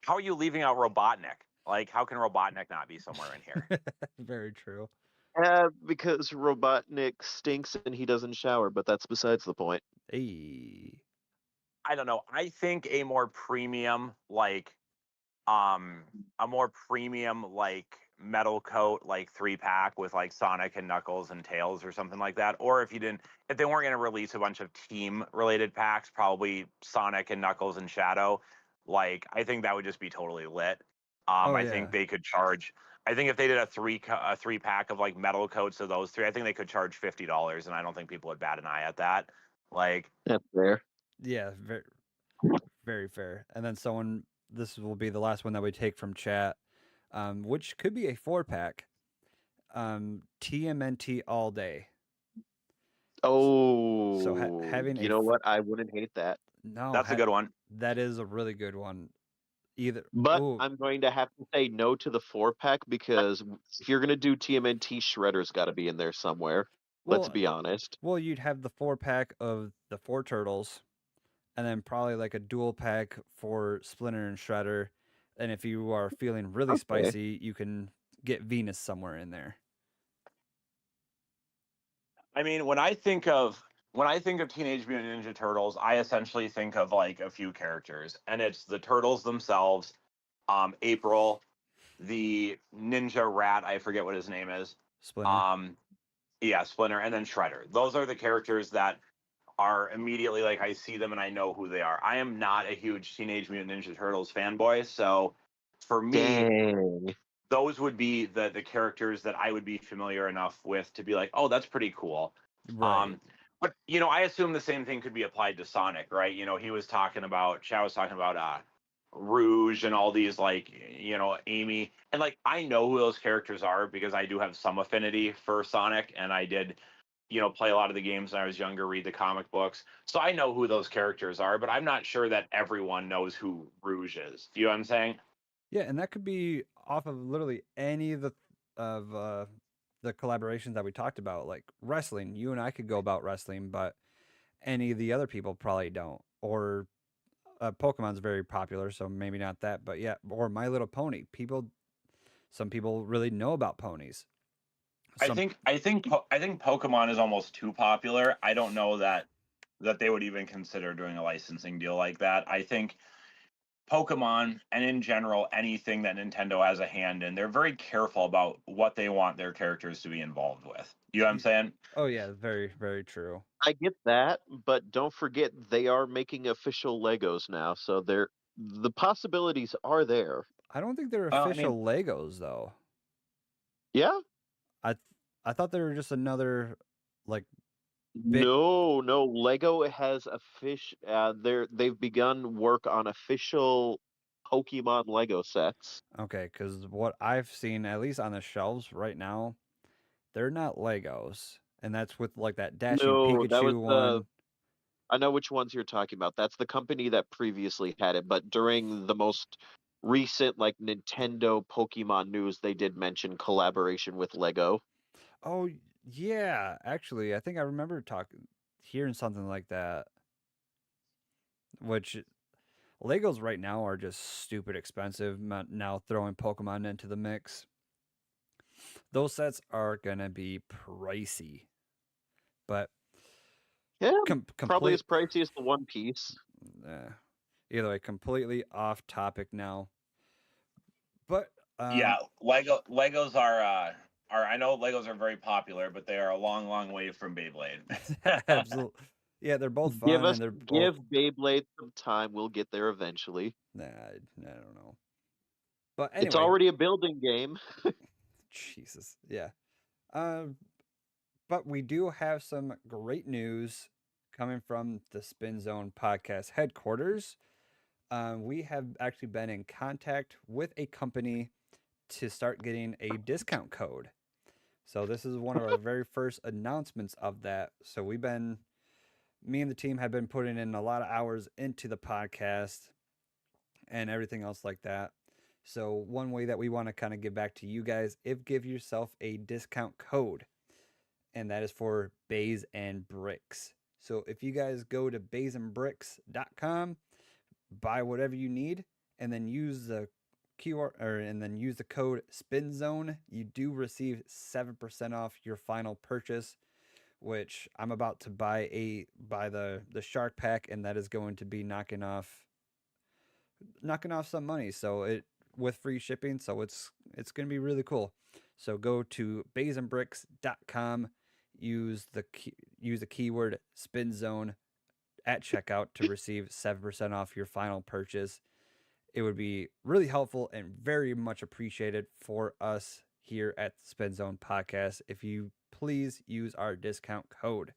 how are you leaving out Robotnik? Like, how can Robotnik not be somewhere in here? Very true. Because Robotnik stinks and he doesn't shower, but that's besides the point. Hey. I don't know. I think a more premium metal coat like 3-pack with like Sonic and Knuckles and Tails or something like that. Or if they weren't going to release a bunch of team related packs, probably Sonic and Knuckles and Shadow. Like, I think that would just be totally lit. Oh, I yeah. think they could charge. I think if they did a 3-pack of like metal coats of those three, I think they could charge $50, and I don't think people would bat an eye at that. Like, That's fair. Yeah, very, very fair. And then this will be the last one that we take from chat, which could be a 4-pack. TMNT all day. Oh, So having you know what? I wouldn't hate that. No, that's a good one. That is a really good one. But I'm going to have to say no to the 4-pack because if you're going to do TMNT, Shredder's got to be in there somewhere. Let's be honest. Well, you'd have the 4-pack of the 4 turtles, and then probably like a dual pack for Splinter and Shredder. And if you are feeling really spicy, you can get Venus somewhere in there. I mean, when I think of Teenage Mutant Ninja Turtles, I essentially think of like a few characters, and it's the turtles themselves, April, the ninja rat, I forget what his name is. Splinter. Yeah, Splinter, and then Shredder. Those are the characters that are immediately like I see them and I know who they are. I am not a huge Teenage Mutant Ninja Turtles fanboy, so for me, those would be the characters that I would be familiar enough with to be like, oh, that's pretty cool. Right. But I assume the same thing could be applied to Sonic, right? Chad was talking about Rouge and all these like, Amy, and like I know who those characters are because I do have some affinity for Sonic, and I did play a lot of the games when I was younger, read the comic books. So I know who those characters are, but I'm not sure that everyone knows who Rouge is. Do you know what I'm saying? Yeah, and that could be off of literally any of the collaborations that we talked about, like wrestling. You and I could go about wrestling, but any of the other people probably don't. Or Pokemon's very popular, so maybe not that, but yeah, or My Little Pony. Some people really know about ponies. I think Pokemon is almost too popular. I don't know that they would even consider doing a licensing deal like that. I think Pokemon, and in general anything that Nintendo has a hand in, they're very careful about what they want their characters to be involved with. You know what I'm saying? Oh yeah, very, very true. I get that, but don't forget they are making official Legos now, so the possibilities are there. I don't think they're official Legos though. Yeah? I thought they were just another like No, no. Lego has they've begun work on official Pokemon Lego sets. Okay, because what I've seen, at least on the shelves right now, they're not Legos, and that's with like that dashing No, that was Pikachu one. I know which ones you're talking about. That's the company that previously had it, but during the most recent like Nintendo Pokemon news, they did mention collaboration with Lego. Oh yeah, actually, I think I remember hearing something like that. Which Legos right now are just stupid expensive. Now throwing Pokemon into the mix, those sets are gonna be pricey. But Yeah, probably complete. as pricey as the One Piece. Either way, completely off topic now. But Yeah, Legos are I know Legos are very popular, but they are a long, long way from Beyblade. absolutely, yeah, they're both fun and they're both. Give Beyblade some time. We'll get there eventually. Nah, I don't know. But It's anyway, already a building game. Jesus, yeah. Um, but we do have some great news coming from the Spin Zone podcast headquarters. We have actually been in contact with a company to start getting a discount code. So this is one of our very first announcements of that. So me and the team have been putting in a lot of hours into the podcast and everything else like that. So one way that we want to kind of give back to you guys, give yourself a discount code, and that is for Bays and Bricks. So if you guys go to beybladepodcast.com, buy whatever you need, and then use the and then use the code SPINZONE, you do receive 7% off your final purchase, which I'm about to buy the shark pack, and that is going to be knocking off some money. So it with free shipping, so it's going to be really cool. So go to beysandbricks.com, use the keyword SPINZONE at checkout to receive 7% off your final purchase. It would be really helpful and very much appreciated for us here at the Spin Zone Podcast if you please use our discount code.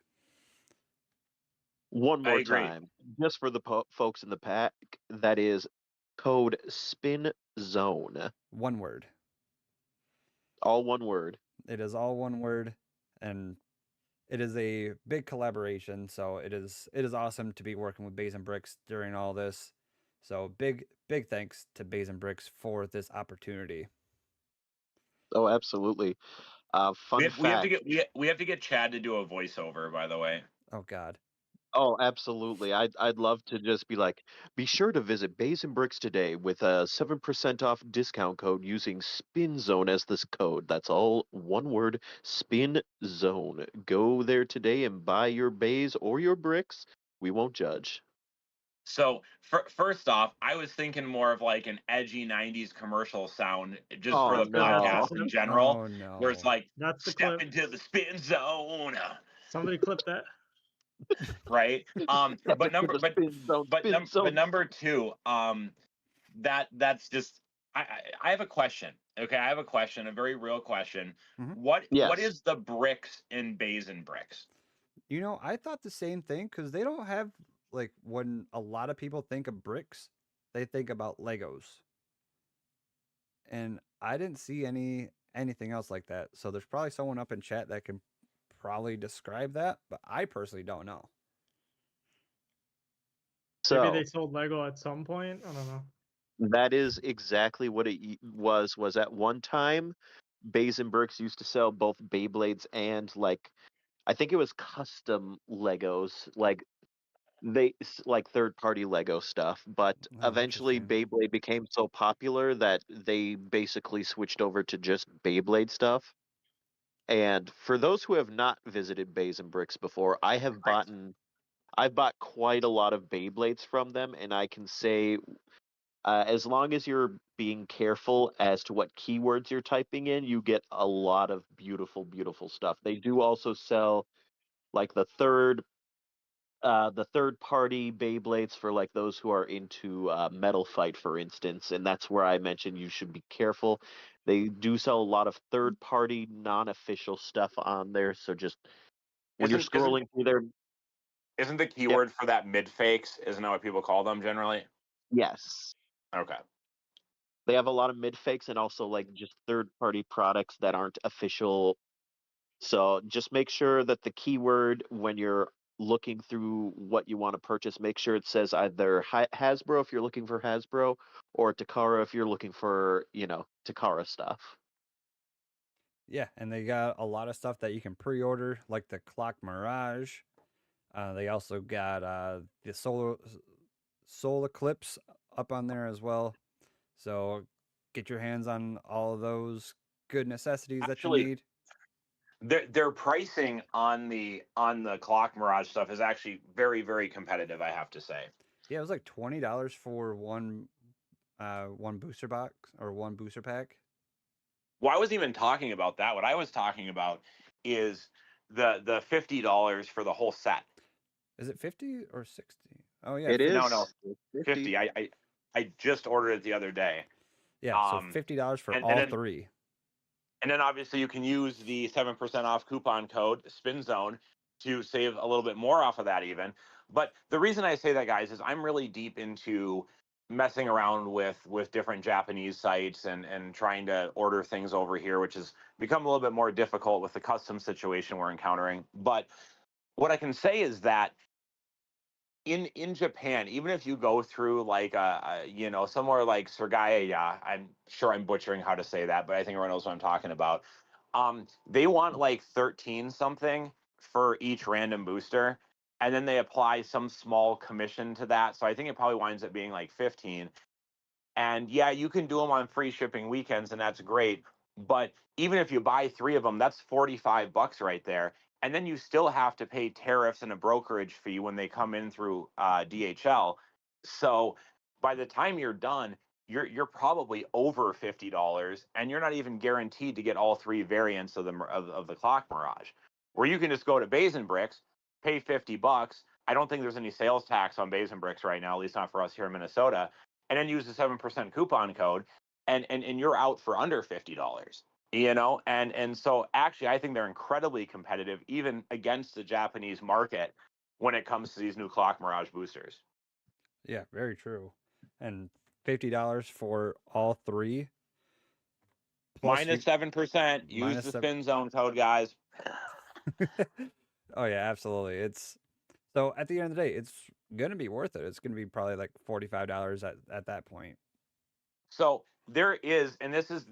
One more time, just for the folks in the pack, that is code SPINZONE. One word. All one word. It is all one word, and it is a big collaboration. So it is awesome to be working with Bays and Bricks during all this. So big thanks to Bays and Bricks for this opportunity. Oh, absolutely. Fun fact. We have to get Chad to do a voiceover, by the way. Oh God. Oh, absolutely. I'd love to just be like, be sure to visit Bays and Bricks today with a 7% off discount code using Spin Zone as this code. That's all one word, Spin Zone. Go there today and buy your bays or your bricks. We won't judge. So first off, I was thinking more of like an edgy '90s commercial sound, just for the podcast in general, Oh no. where it's like, That's the step clip. into the spin zone. Somebody clip that. Right. But number two, that's just I have a question. Okay, I have a question, a very real question. Mhm. What Yes. is the bricks in Bays and Bricks? You know, I thought the same thing because they don't have like when a lot of people think of bricks, they think about Legos, and I didn't see anything else like that. So there's probably someone up in chat that can probably describe that, but I personally don't know. So Maybe they sold Lego at some point. I don't know. that is exactly what it was. Was at one time, Bays and Bricks used to sell both Beyblades and I think it was custom Legos, like third party Lego stuff. But Oh, eventually, interesting. Beyblade became so popular that they basically switched over to just Beyblade stuff. And for those who have not visited Bays and Bricks before, I've bought quite a lot of Beyblades from them, and I can say, as long as you're being careful as to what keywords you're typing in, you get a lot of beautiful, beautiful stuff. They do also sell like the third party Beyblades for like those who are into Metal Fight, for instance, and that's where I mentioned you should be careful. They do sell a lot of third party, non official stuff on there, so just When you're Isn't scrolling through their isn't the Yep. keyword for that mid fakes? Isn't that what people call them generally? Yes. Okay. They have a lot of mid fakes and also like just third-party products that aren't official. So just make sure that the keyword when you're looking through what you want to purchase, make sure it says either Hasbro if you're looking for Hasbro, or Takara if you're looking for, Takara stuff. Yeah, and they got a lot of stuff that you can pre-order, like the Clock Mirage. They also got the Solar Eclipse up on there as well. So get your hands on all of those good necessities that you Actually, need. their pricing on the Clock Mirage stuff is actually very, very competitive, I have to say. Yeah, it was like $20 for one booster box or one booster pack. Well, I wasn't even talking about that. What I was talking about is the $50 for the whole set. Is it 50 or 60? Oh yeah, It 50. is. No, 50. I just ordered it the other day. Yeah, so $50 for all then, three. And then obviously you can use the 7% off coupon code Spin Zone to save a little bit more off of that even. But the reason I say that, guys, is I'm really deep into messing around with different Japanese sites and trying to order things over here, which has become a little bit more difficult with the custom situation we're encountering. But what I can say is that in Japan, even if you go through like somewhere like Surgaya, I'm sure I'm butchering how to say that, but I think everyone knows what I'm talking about. They want like 13 something for each random booster, and then they apply some small commission to that. So I think it probably winds up being like 15. And yeah, you can do them on free shipping weekends, and that's great. But even if you buy 3 of them, that's $45 right there. And then you still have to pay tariffs and a brokerage fee when they come in through DHL. So by the time you're done, you're probably over $50, and you're not even guaranteed to get all 3 variants of the Clock Mirage. Where you can just go to Basin Bricks, pay $50. I don't think there's any sales tax on Basin Bricks right now, at least not for us here in Minnesota, and then use the 7% coupon code, and you're out for under $50. And so actually I think they're incredibly competitive even against the Japanese market when it comes to these new Clock Mirage boosters. Yeah, very true. And $50 for all 3. Minus 7%. Use the Spin Zone code, guys. Oh yeah, absolutely. It's so at the end of the day, it's gonna be worth it. It's gonna be probably like $45 at that point. So there is, and this is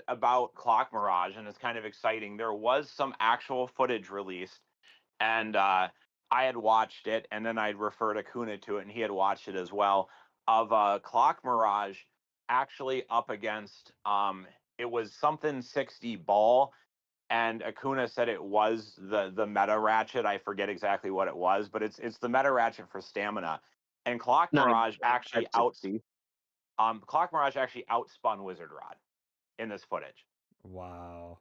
about Clock Mirage, and it's kind of exciting. There was some actual footage released, and I had watched it, and then I'd referred Akuna to it, and he had watched it as well, of Clock Mirage actually up against it was something 60 ball, and Akuna said it was the meta ratchet. I forget exactly what it was, but it's the meta ratchet for stamina. And Clock Mirage actually Clock Mirage actually outspun Wizard Rod in this footage. Wow.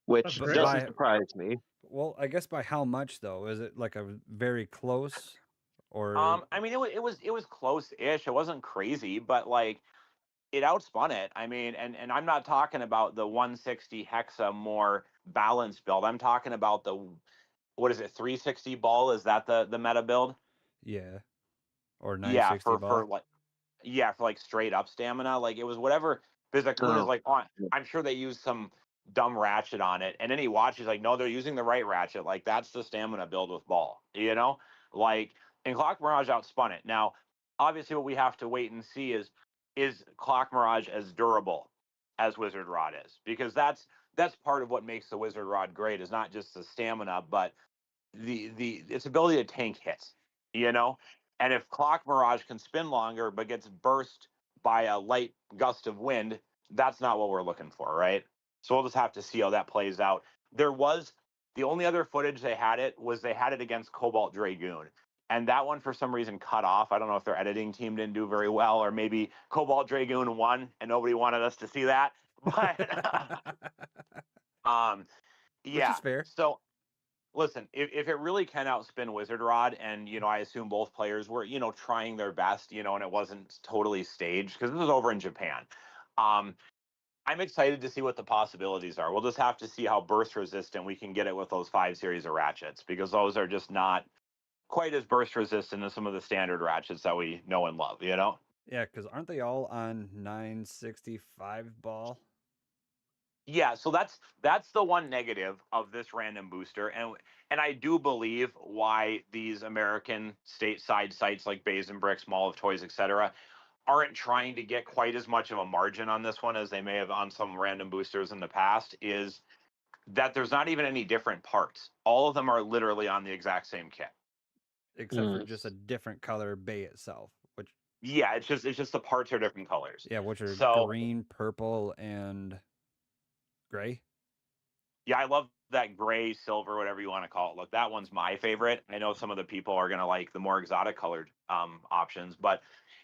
Which doesn't surprise me. Well, I guess by how much though? Is it like a very close, or? I mean, it was close-ish. It wasn't crazy, but like it outspun it. I mean, and I'm not talking about the 160 Hexa more balanced build. I'm talking about the, what is it, 360 ball? Is that the meta build? Yeah. Or 960 ball. For like straight up stamina. Like it was whatever. Because Akuna's like, oh, I'm sure they used some dumb ratchet on it. And then he watches like, no, they're using the right ratchet. Like that's the stamina build with ball, Like, and Clock Mirage outspun it. Now, obviously what we have to wait and see is Clock Mirage as durable as Wizard Rod is? Because that's part of what makes the Wizard Rod great, is not just the stamina, but the its ability to tank hits, And if Clock Mirage can spin longer but gets burst by a light gust of wind, that's not what we're looking for, right? So we'll just have to see how that plays out. There was the only other footage they had it against Cobalt Dragoon. And that one, for some reason, cut off. I don't know if their editing team didn't do very well, or maybe Cobalt Dragoon won and nobody wanted us to see that. But yeah, which is fair. So listen, if it really can outspin Wizard Rod, and I assume both players were trying their best, and it wasn't totally staged because this was over in Japan. I I'm excited to see what the possibilities are. We'll just have to see how burst resistant we can get it with those 5 series of ratchets, because those are just not quite as burst resistant as some of the standard ratchets that we know and love, you know? Yeah, because aren't they all on 965 ball? Yeah, so that's the one negative of this random booster, and I do believe why these American stateside sites like Bays and Bricks, Mall of Toys, etc., aren't trying to get quite as much of a margin on this one as they may have on some random boosters in the past, is that there's not even any different parts. All of them are literally on the exact same kit. Except for just a different color bay itself, which Yeah, it's just the parts are different colors. yeah, which are So green, purple, and gray. yeah, I love that gray, silver, whatever you want to call it. Look, that one's my favorite. I know some of the people are gonna like the more exotic colored options, but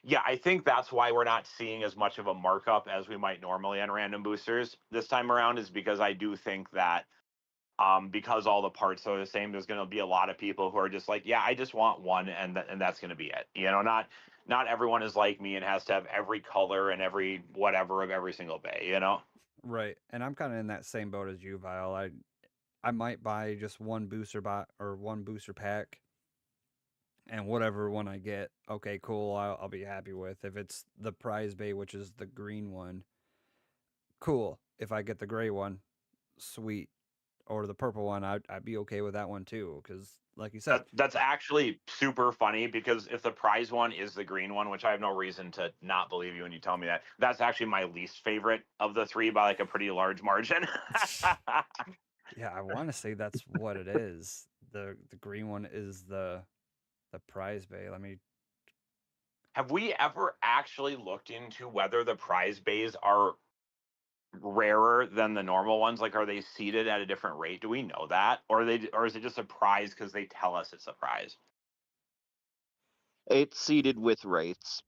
yeah, I think that's why we're not seeing as much of a markup as we might normally on random boosters this time around, is because I do think that because all the parts are the same, there's going to be a lot of people who are just like, yeah, I just want one, and that's going to be it. You know, not everyone is like me and has to have every color and every whatever of every single bay. You know, Right. And I'm kind of in that same boat as you, Vile. I might buy just one booster bot or one booster pack, and whatever one I get, okay, cool, I'll be happy with. If it's the prize bay, which is the green one, cool. If I get the gray one, sweet. Or the purple one, I'd be okay with that one too. Because, like you said, that's actually super funny, because if the prize one is the green one, which I have no reason to not believe you when you tell me that, that's actually my least favorite of the three by like a pretty large margin. yeah, I want to say that's what it is. The green one is the prize bay. Let me. Have we ever actually looked into whether the prize bays are rarer than the normal ones? Like, are they seated at a different rate? Do we know that, or or is it just a prize because they tell us it's a prize? It's seeded with rates.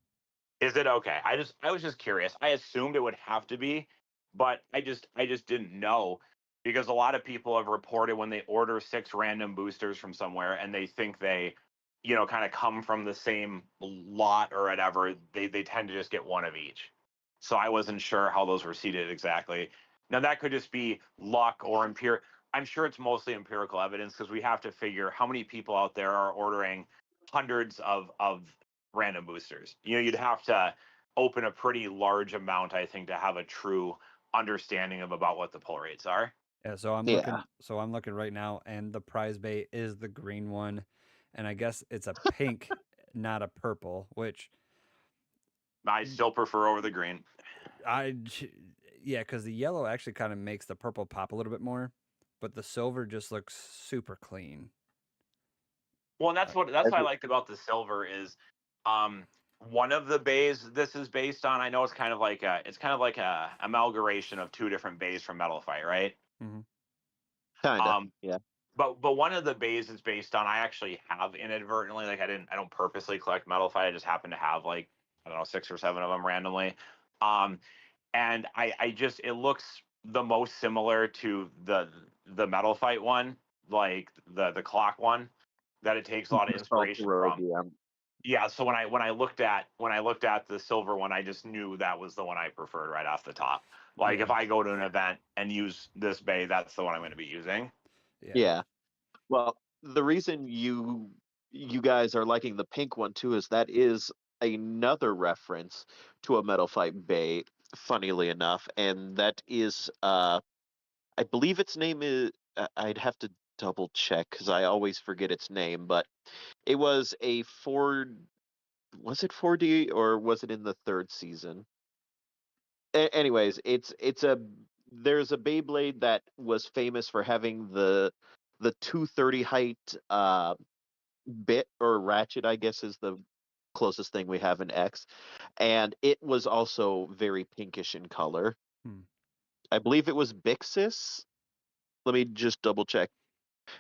Is it okay? I was just curious. I assumed it would have to be, but I just didn't know, because a lot of people have reported when they order 6 random boosters from somewhere and they think they, you know, kind of come from the same lot or whatever, they tend to just get one of each. So I wasn't sure how those were seated exactly. Now that could just be luck or I'm sure it's mostly empirical evidence, because we have to figure how many people out there are ordering hundreds of random boosters. You know, you'd have to open a pretty large amount, I think, to have a true understanding of about what the pull rates are. Yeah, so I'm Yeah. looking. So I'm looking right now, and the prize bay is the green one, and I guess it's a pink, not a purple. Which I still prefer over the green. yeah, because the yellow actually kind of makes the purple pop a little bit more, but the silver just looks super clean. Well, and that's what I liked about the silver is one of the bays this is based on. I know it's kind of like a amalgamation of 2 different bays from Metal Fight, right? Mm-hmm. Kinda. Yeah. But one of the bays is based on, I actually have inadvertently, like I don't purposely collect Metal Fight. I just happen to have like, I don't know, 6 or 7 of them randomly. And I just, it looks the most similar to the Metal Fight one, like the clock one, that it takes a lot of inspiration from. Yeah, so when I looked at the silver one, I just knew that was the one I preferred right off the top. Like, if I go to an event and use this bay, that's the one I'm going to be using. Yeah. Well, the reason you guys are liking the pink one too is that is another reference to a Metal Fight Bay, funnily enough, and that is I believe its name is I'd have to double check because I always forget its name, but it was a was it 4D or was it in the 3rd season? Anyways, there's a Beyblade that was famous for having the 230 height bit or ratchet, I guess is the closest thing we have in X, and it was also very pinkish in color. I believe it was Bixis. Let me just double check.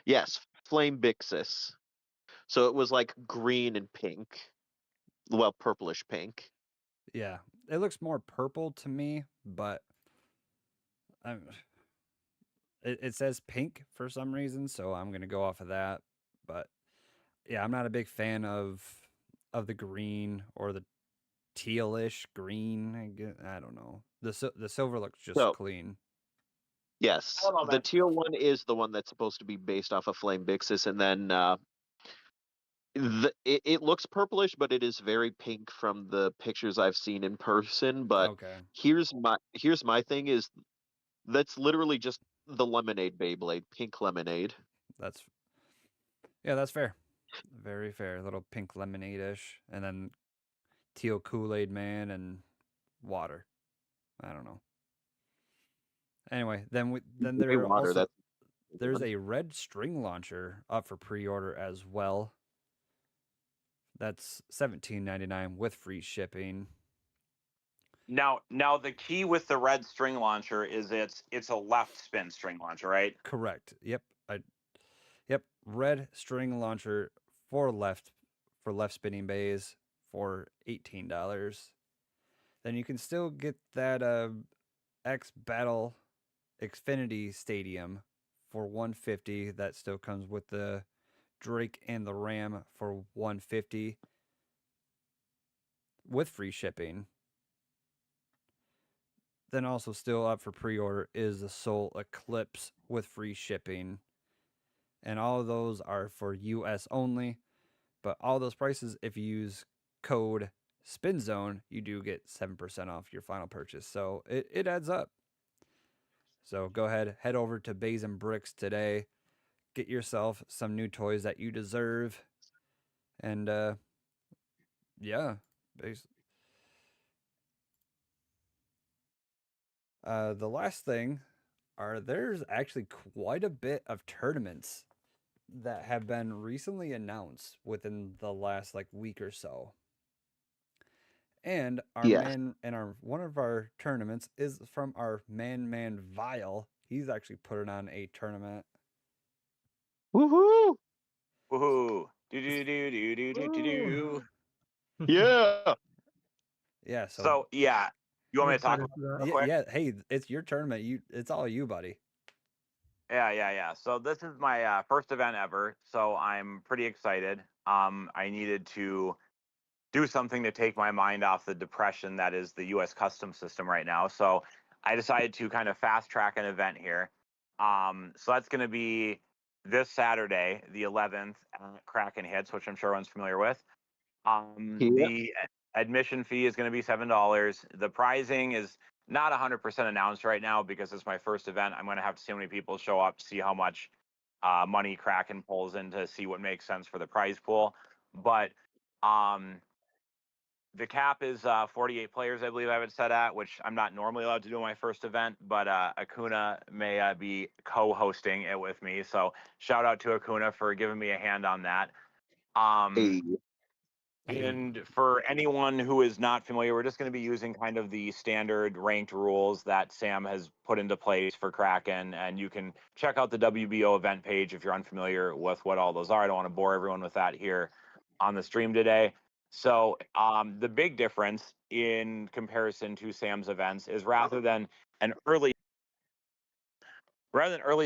Yes, Flame Bixis. So it was like green and pink. Well, purplish pink. Yeah, it looks more purple to me, but it says pink for some reason, so I'm gonna go off of that. But yeah, I'm not a big fan of the green or the tealish green. I don't know. The silver looks just So- clean. Yes, I don't know, the man. teal one is the one that's supposed to be based off of Flame Bixus, and then it looks purplish, but it is very pink from the pictures I've seen in person. But Okay, here's my thing is that's literally just the lemonade Beyblade, pink lemonade. that's fair. Very fair. A little pink lemonade-ish, and then teal Kool-Aid Man and water. I don't know. Anyway, then Say there water, also that's there's a red string launcher up for pre-order as well. That's $17.99 with free shipping. Now the key with the red string launcher is it's a left spin string launcher, right? Correct. Yep. Yep. Red string launcher for left spinning bays for $18. Then you can still get that X Battle Xfinity Stadium for $150. That still comes with the Drake and the Ram for $150 with free shipping. Then also still up for pre-order is the Soul Eclipse with free shipping. And all of those are for US only. But all those prices, if you use code SPINZONE, you do get 7% off your final purchase. So it adds up. So go ahead, head over to Bays and Bricks today. Get yourself some new toys that you deserve. And yeah, the last thing there's actually quite a bit of tournaments that have been recently announced within the last like week or so. And one of our tournaments is from our man Vile. He's actually putting on a tournament. woohoo! Woohoo! Do. Yeah. Yeah, So yeah, you want I'm me to talk excited about for that. it real quick? yeah, hey, it's your tournament. It's all you, buddy. Yeah. So this is my first event ever, so I'm pretty excited. I needed to do something to take my mind off the depression that is the U.S. customs system right now. So I decided to kind of fast track an event here. So that's going to be this Saturday, the 11th, at Kraken Hits, which I'm sure everyone's familiar with. Yep. The admission fee is going to be $7. The pricing is not 100% announced right now because it's my first event. I'm going to have to see how many people show up, see how much money Kraken pulls in to see what makes sense for the prize pool. But the cap is 48 players, I believe I would set at, which I'm not normally allowed to do in my first event, but Acuna may be co-hosting it with me. So shout out to Acuna for giving me a hand on that. Hey. And for anyone who is not familiar, we're just going to be using kind of the standard ranked rules that Sam has put into place for Kraken. And you can check out the WBO event page if you're unfamiliar with what all those are. I don't want to bore everyone with that here on the stream today. So the big difference in comparison to Sam's events is rather than early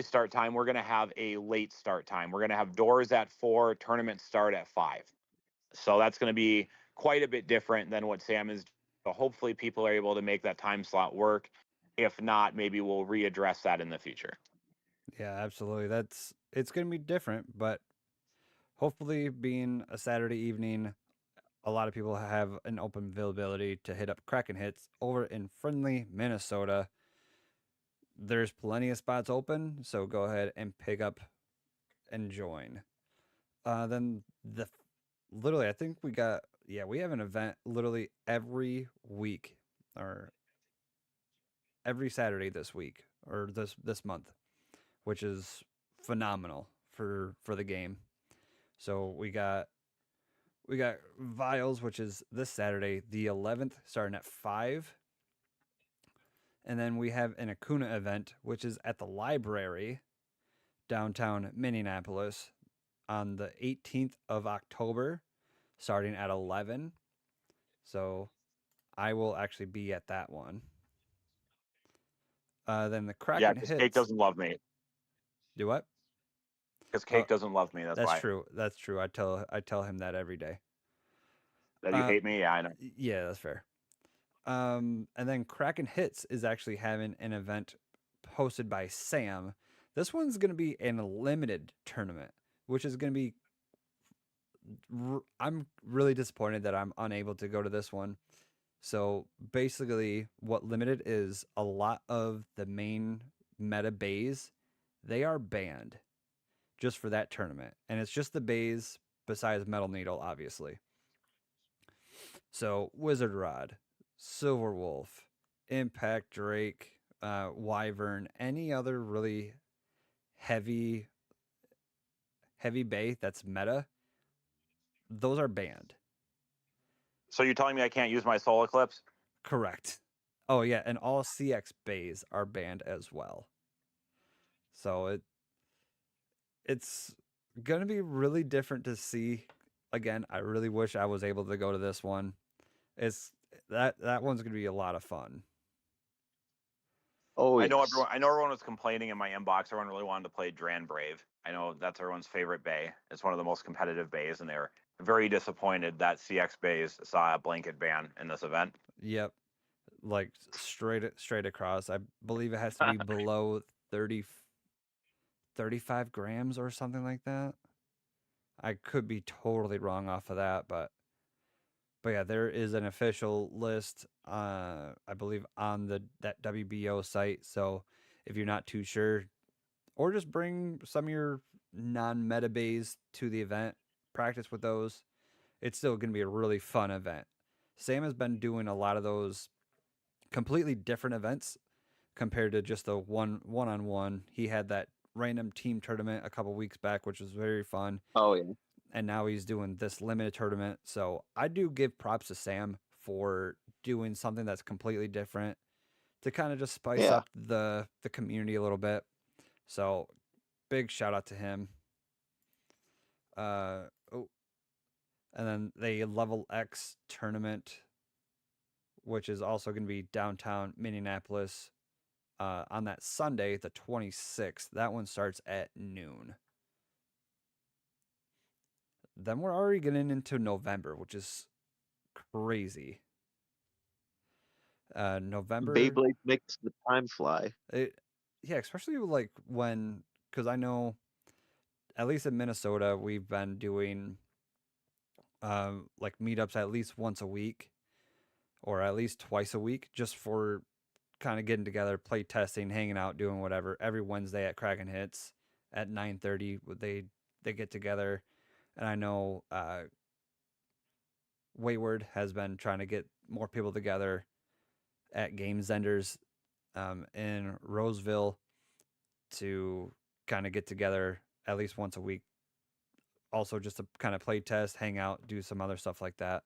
start time, we're going to have a late start time. We're going to have doors at 4, tournaments start at 5. So that's going to be quite a bit different than what Sam is. So hopefully people are able to make that time slot work. If not, maybe we'll readdress that in the future. Yeah, absolutely. It's going to be different, but hopefully being a Saturday evening, a lot of people have an open availability to hit up Kraken Hits over in friendly Minnesota. There's plenty of spots open, so go ahead and pick up and join. Then literally, I think we have an event literally every week or every Saturday this week or this month, which is phenomenal for the game. So we got Vials, which is this Saturday, the 11th, starting at 5. And then we have an Acuna event, which is at the library downtown Minneapolis on the 18th of October, starting at 11. So I will actually be at that one. Then the Kraken Yeah, because Hits. Cake doesn't love me. Do what? Because Cake doesn't love me. That's why. True. That's true. I tell him that every day. That you hate me? Yeah, I know. Yeah, that's fair. And then Kraken Hits is actually having an event hosted by Sam. This one's going to be in a limited tournament, which is going to be. I'm really disappointed that I'm unable to go to this one. So basically, what limited is a lot of the main meta bays, they are banned just for that tournament. And it's just the bays besides Metal Needle, obviously. So Wizard Rod, Silver Wolf, Impact Drake, Wyvern, any other really heavy bay that's meta, those are banned. So you're telling me I can't use my Soul Eclipse? Correct. Oh yeah, and all CX bays are banned as well. So it's gonna be really different to see. Again, I really wish I was able to go to this one. It's that one's gonna be a lot of fun. Oh, I know yes. everyone was complaining in my inbox. Everyone really wanted to play Dran Brave. I know that's everyone's favorite bay. It's one of the most competitive bays, and they're very disappointed that CX bays saw a blanket ban in this event. Yep. Like straight across. I believe it has to be below 35 grams or something like that. I could be totally wrong off of that, but yeah, there is an official list, I believe, on that WBO site. So if you're not too sure, or just bring some of your non-meta bays to the event, practice with those. It's still going to be a really fun event. Sam has been doing a lot of those completely different events compared to just the one-on-one. He had that random team tournament a couple weeks back, which was very fun. Oh, yeah. And now he's doing this limited tournament. So I do give props to Sam for doing something that's completely different to kind of just spice up the community a little bit. So big shout out to him. And then the Level X tournament, which is also going to be downtown Minneapolis on that Sunday, the 26th. That one starts at noon. Then we're already getting into November, which is crazy. November. Beyblade makes the time fly. Yeah, especially like when, because I know, at least in Minnesota, we've been doing like meetups at least once a week, or at least twice a week, just for kind of getting together, play testing, hanging out, doing whatever. Every Wednesday at Kraken Hits at 9:30, they get together, and I know Wayward has been trying to get more people together at Game Zenders in Roseville to kind of get together at least once a week. Also, just to kind of play test, hang out, do some other stuff like that.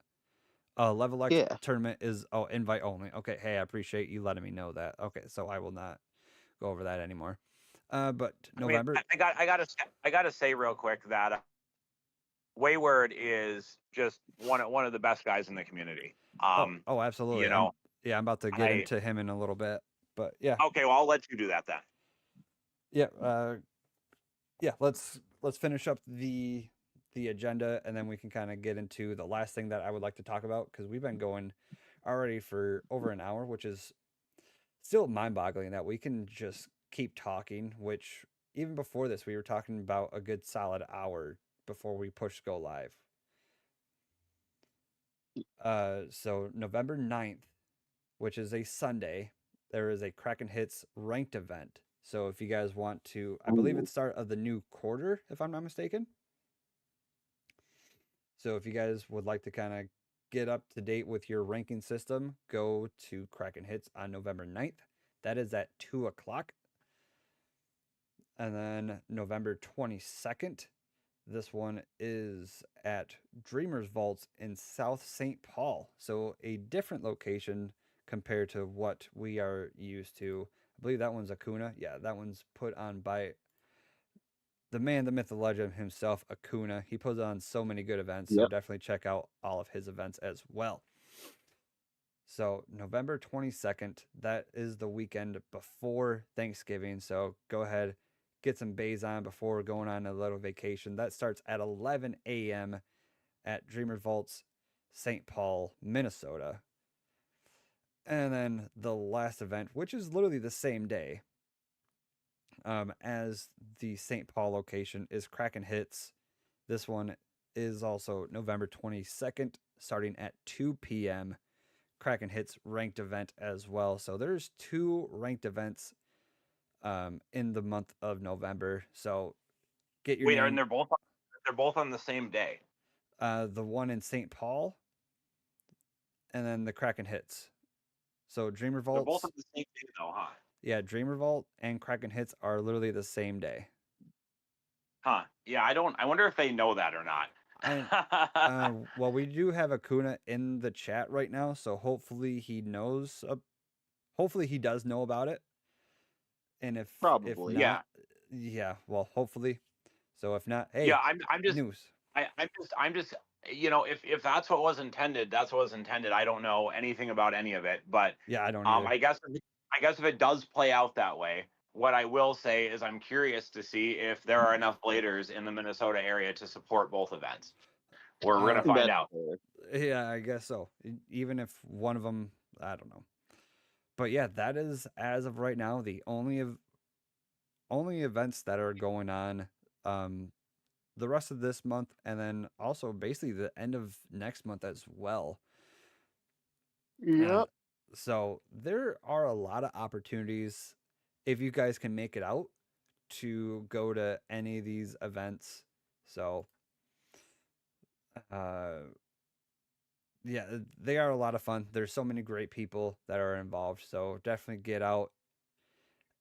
Level X tournament is invite only. Okay, hey, I appreciate you letting me know that. Okay, so I will not go over that anymore. But November, I gotta say real quick that Wayward is just one of the best guys in the community. Absolutely. You know, I'm about to get into him in a little bit, but yeah. Okay, well, I'll let you do that then. Yeah. Let's finish up the agenda, and then we can kind of get into the last thing that I would like to talk about, because we've been going already for over an hour, which is still mind-boggling that we can just keep talking. Which even before this, we were talking about a good solid hour before we pushed go live. So November 9th, which is a Sunday, there is a Kraken Hits ranked event. So if you guys want to, I believe it's start of the new quarter, if I'm not mistaken. So if you guys would like to kind of get up to date with your ranking system, go to Kraken Hits on November 9th. That is at 2 o'clock. And then November 22nd, this one is at Dreamers Vaults in South St. Paul. So a different location compared to what we are used to. I believe that one's Acuna. Yeah, that one's put on by the man, the myth, the legend himself, Acuna. He puts on so many good events, so definitely check out all of his events as well. So November 22nd, that is the weekend before Thanksgiving. So go ahead, get some bays on before going on a little vacation. That starts at 11 a.m. at Dreamer Vaults, St. Paul, Minnesota. And then the last event, which is literally the same day as the St. Paul location, is Kraken Hits. This one is also November 22nd, starting at 2 p.m. Kraken Hits ranked event as well. So there's 2 ranked events in the month of November. So get your Wait, name. and they're both on the same day. The one in St. Paul, and then the Kraken Hits. So Dream They're Revolts. both on the same day though, huh? Yeah, Dream Revolt and Kraken Hits are literally the same day. Huh. Yeah, I wonder if they know that or not. Well, we do have Akuna in the chat right now, so hopefully he knows. Hopefully he does know about it. And if Probably. not, yeah. Well, hopefully. So if not, hey, yeah, I'm just news. I'm just if that's what was intended, that's what was intended. I don't know anything about any of it, but Yeah, I don't either. I guess if it does play out that way, what I will say is I'm curious to see if there are enough bladers in the Minnesota area to support both events. We're gonna find out. Yeah, I guess so. Even if one of them, I don't know. But yeah, that is, as of right now, the only events that are going on the rest of this month, and then also basically the end of next month as well. Yep. So there are a lot of opportunities if you guys can make it out to go to any of these events. So yeah, they are a lot of fun. There's so many great people that are involved, so definitely get out.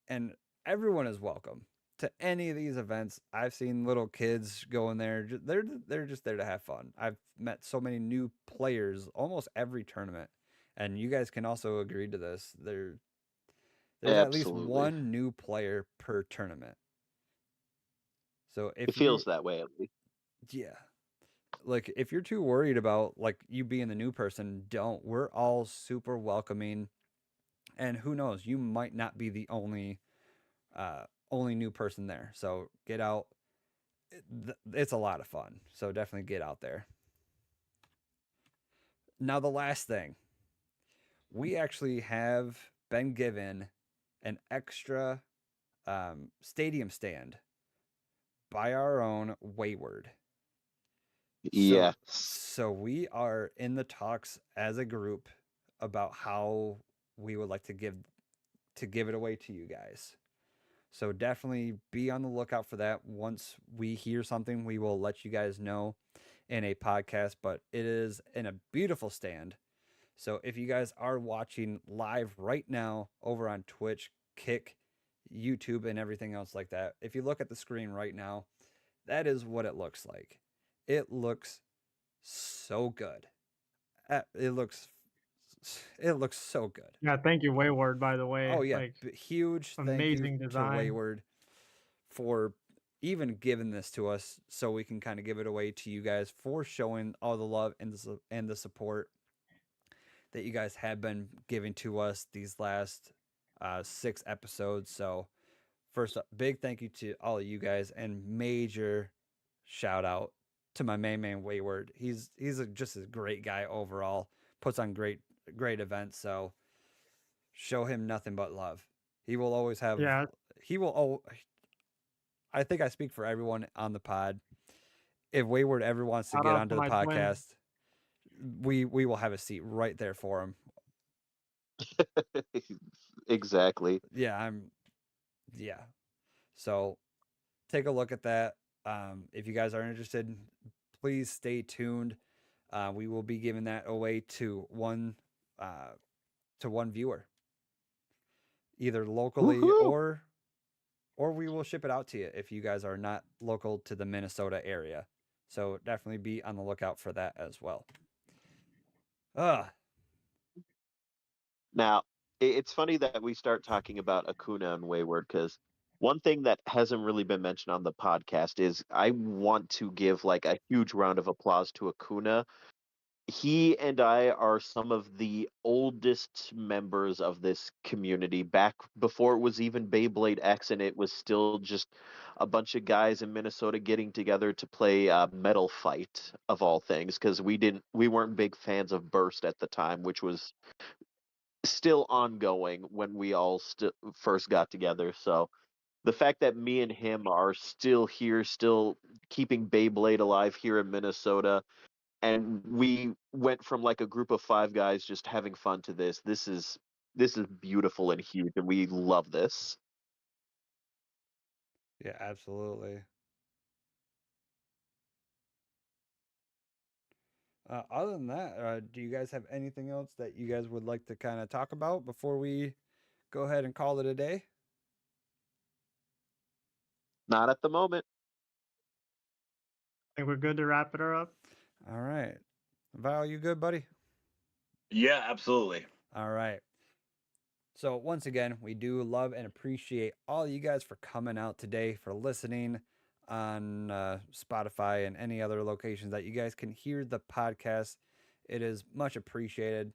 And everyone is welcome to any of these events. I've seen little kids go in there. They're just there to have fun. I've met so many new players almost every tournament, and you guys can also agree to this. There's at least one new player per tournament. So if it feels that way at least. Yeah. Like if you're too worried about like you being the new person, don't. We're all super welcoming. And who knows, you might not be the only new person there. So get out. It's a lot of fun. So definitely get out there. Now the last thing. We actually have been given an extra stadium stand by our own Wayward. Yes. So we are in the talks as a group about how we would like to give it away to you guys. So definitely be on the lookout for that. Once we hear something, we will let you guys know in a podcast, but it is in a beautiful stand. So if you guys are watching live right now over on Twitch, Kick, YouTube, and everything else like that, if you look at the screen right now, that is what it looks like. It looks so good. It looks so good. Yeah, thank you, Wayward, by the way. Oh yeah, like, huge amazing thank you design. to Wayward for even giving this to us, so we can kind of give it away to you guys, for showing all the love and the support that you guys have been giving to us these last 6 episodes. So first up, big thank you to all of you guys, and major shout out to my main man Wayward. He's just a great guy overall. Puts on great events. So show him nothing but love. He will always have. Yeah. He will. Oh, I think I speak for everyone on the pod. If Wayward ever wants to Shout get out onto to the my twin. podcast, we will have a seat right there for him. Exactly. Yeah, So take a look at that. If you guys are interested, please stay tuned. We will be giving that away to one viewer, either locally Woohoo! or we will ship it out to you if you guys are not local to the Minnesota area. So definitely be on the lookout for that as well. Now, it's funny that we start talking about Akuna and Wayward, because one thing that hasn't really been mentioned on the podcast is I want to give like a huge round of applause to Akuna he and I are some of the oldest members of this community back before it was even Beyblade X, and it was still just a bunch of guys in Minnesota getting together to play Metal Fight of all things, because we weren't big fans of Burst at the time, which was still ongoing when we all first got together. So the fact that me and him are still here, still keeping Beyblade alive here in Minnesota, and we went from like a group of 5 guys just having fun to this is beautiful and huge, and we love this. Yeah, absolutely. Other than that, do you guys have anything else that you guys would like to kind of talk about before we go ahead and call it a day? Not at the moment. I think we're good to wrap it up. All right. Val, you good, buddy? Yeah, absolutely. All right. So, once again, we do love and appreciate all you guys for coming out today, for listening on Spotify and any other locations that you guys can hear the podcast. It is much appreciated.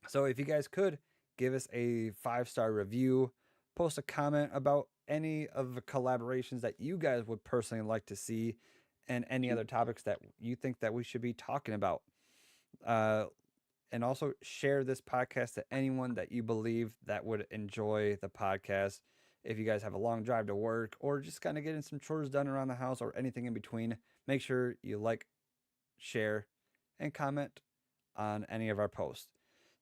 So, if you guys could give us a 5-star review, post a comment about any of the collaborations that you guys would personally like to see, and any other topics that you think that we should be talking about. Uh, and also share this podcast to anyone that you believe that would enjoy the podcast. If you guys have a long drive to work or just kind of getting some chores done around the house or anything in between, make sure you like, share, and comment on any of our posts.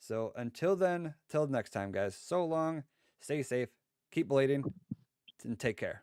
So until then, till next time, guys, so long, stay safe, keep blading, and take care.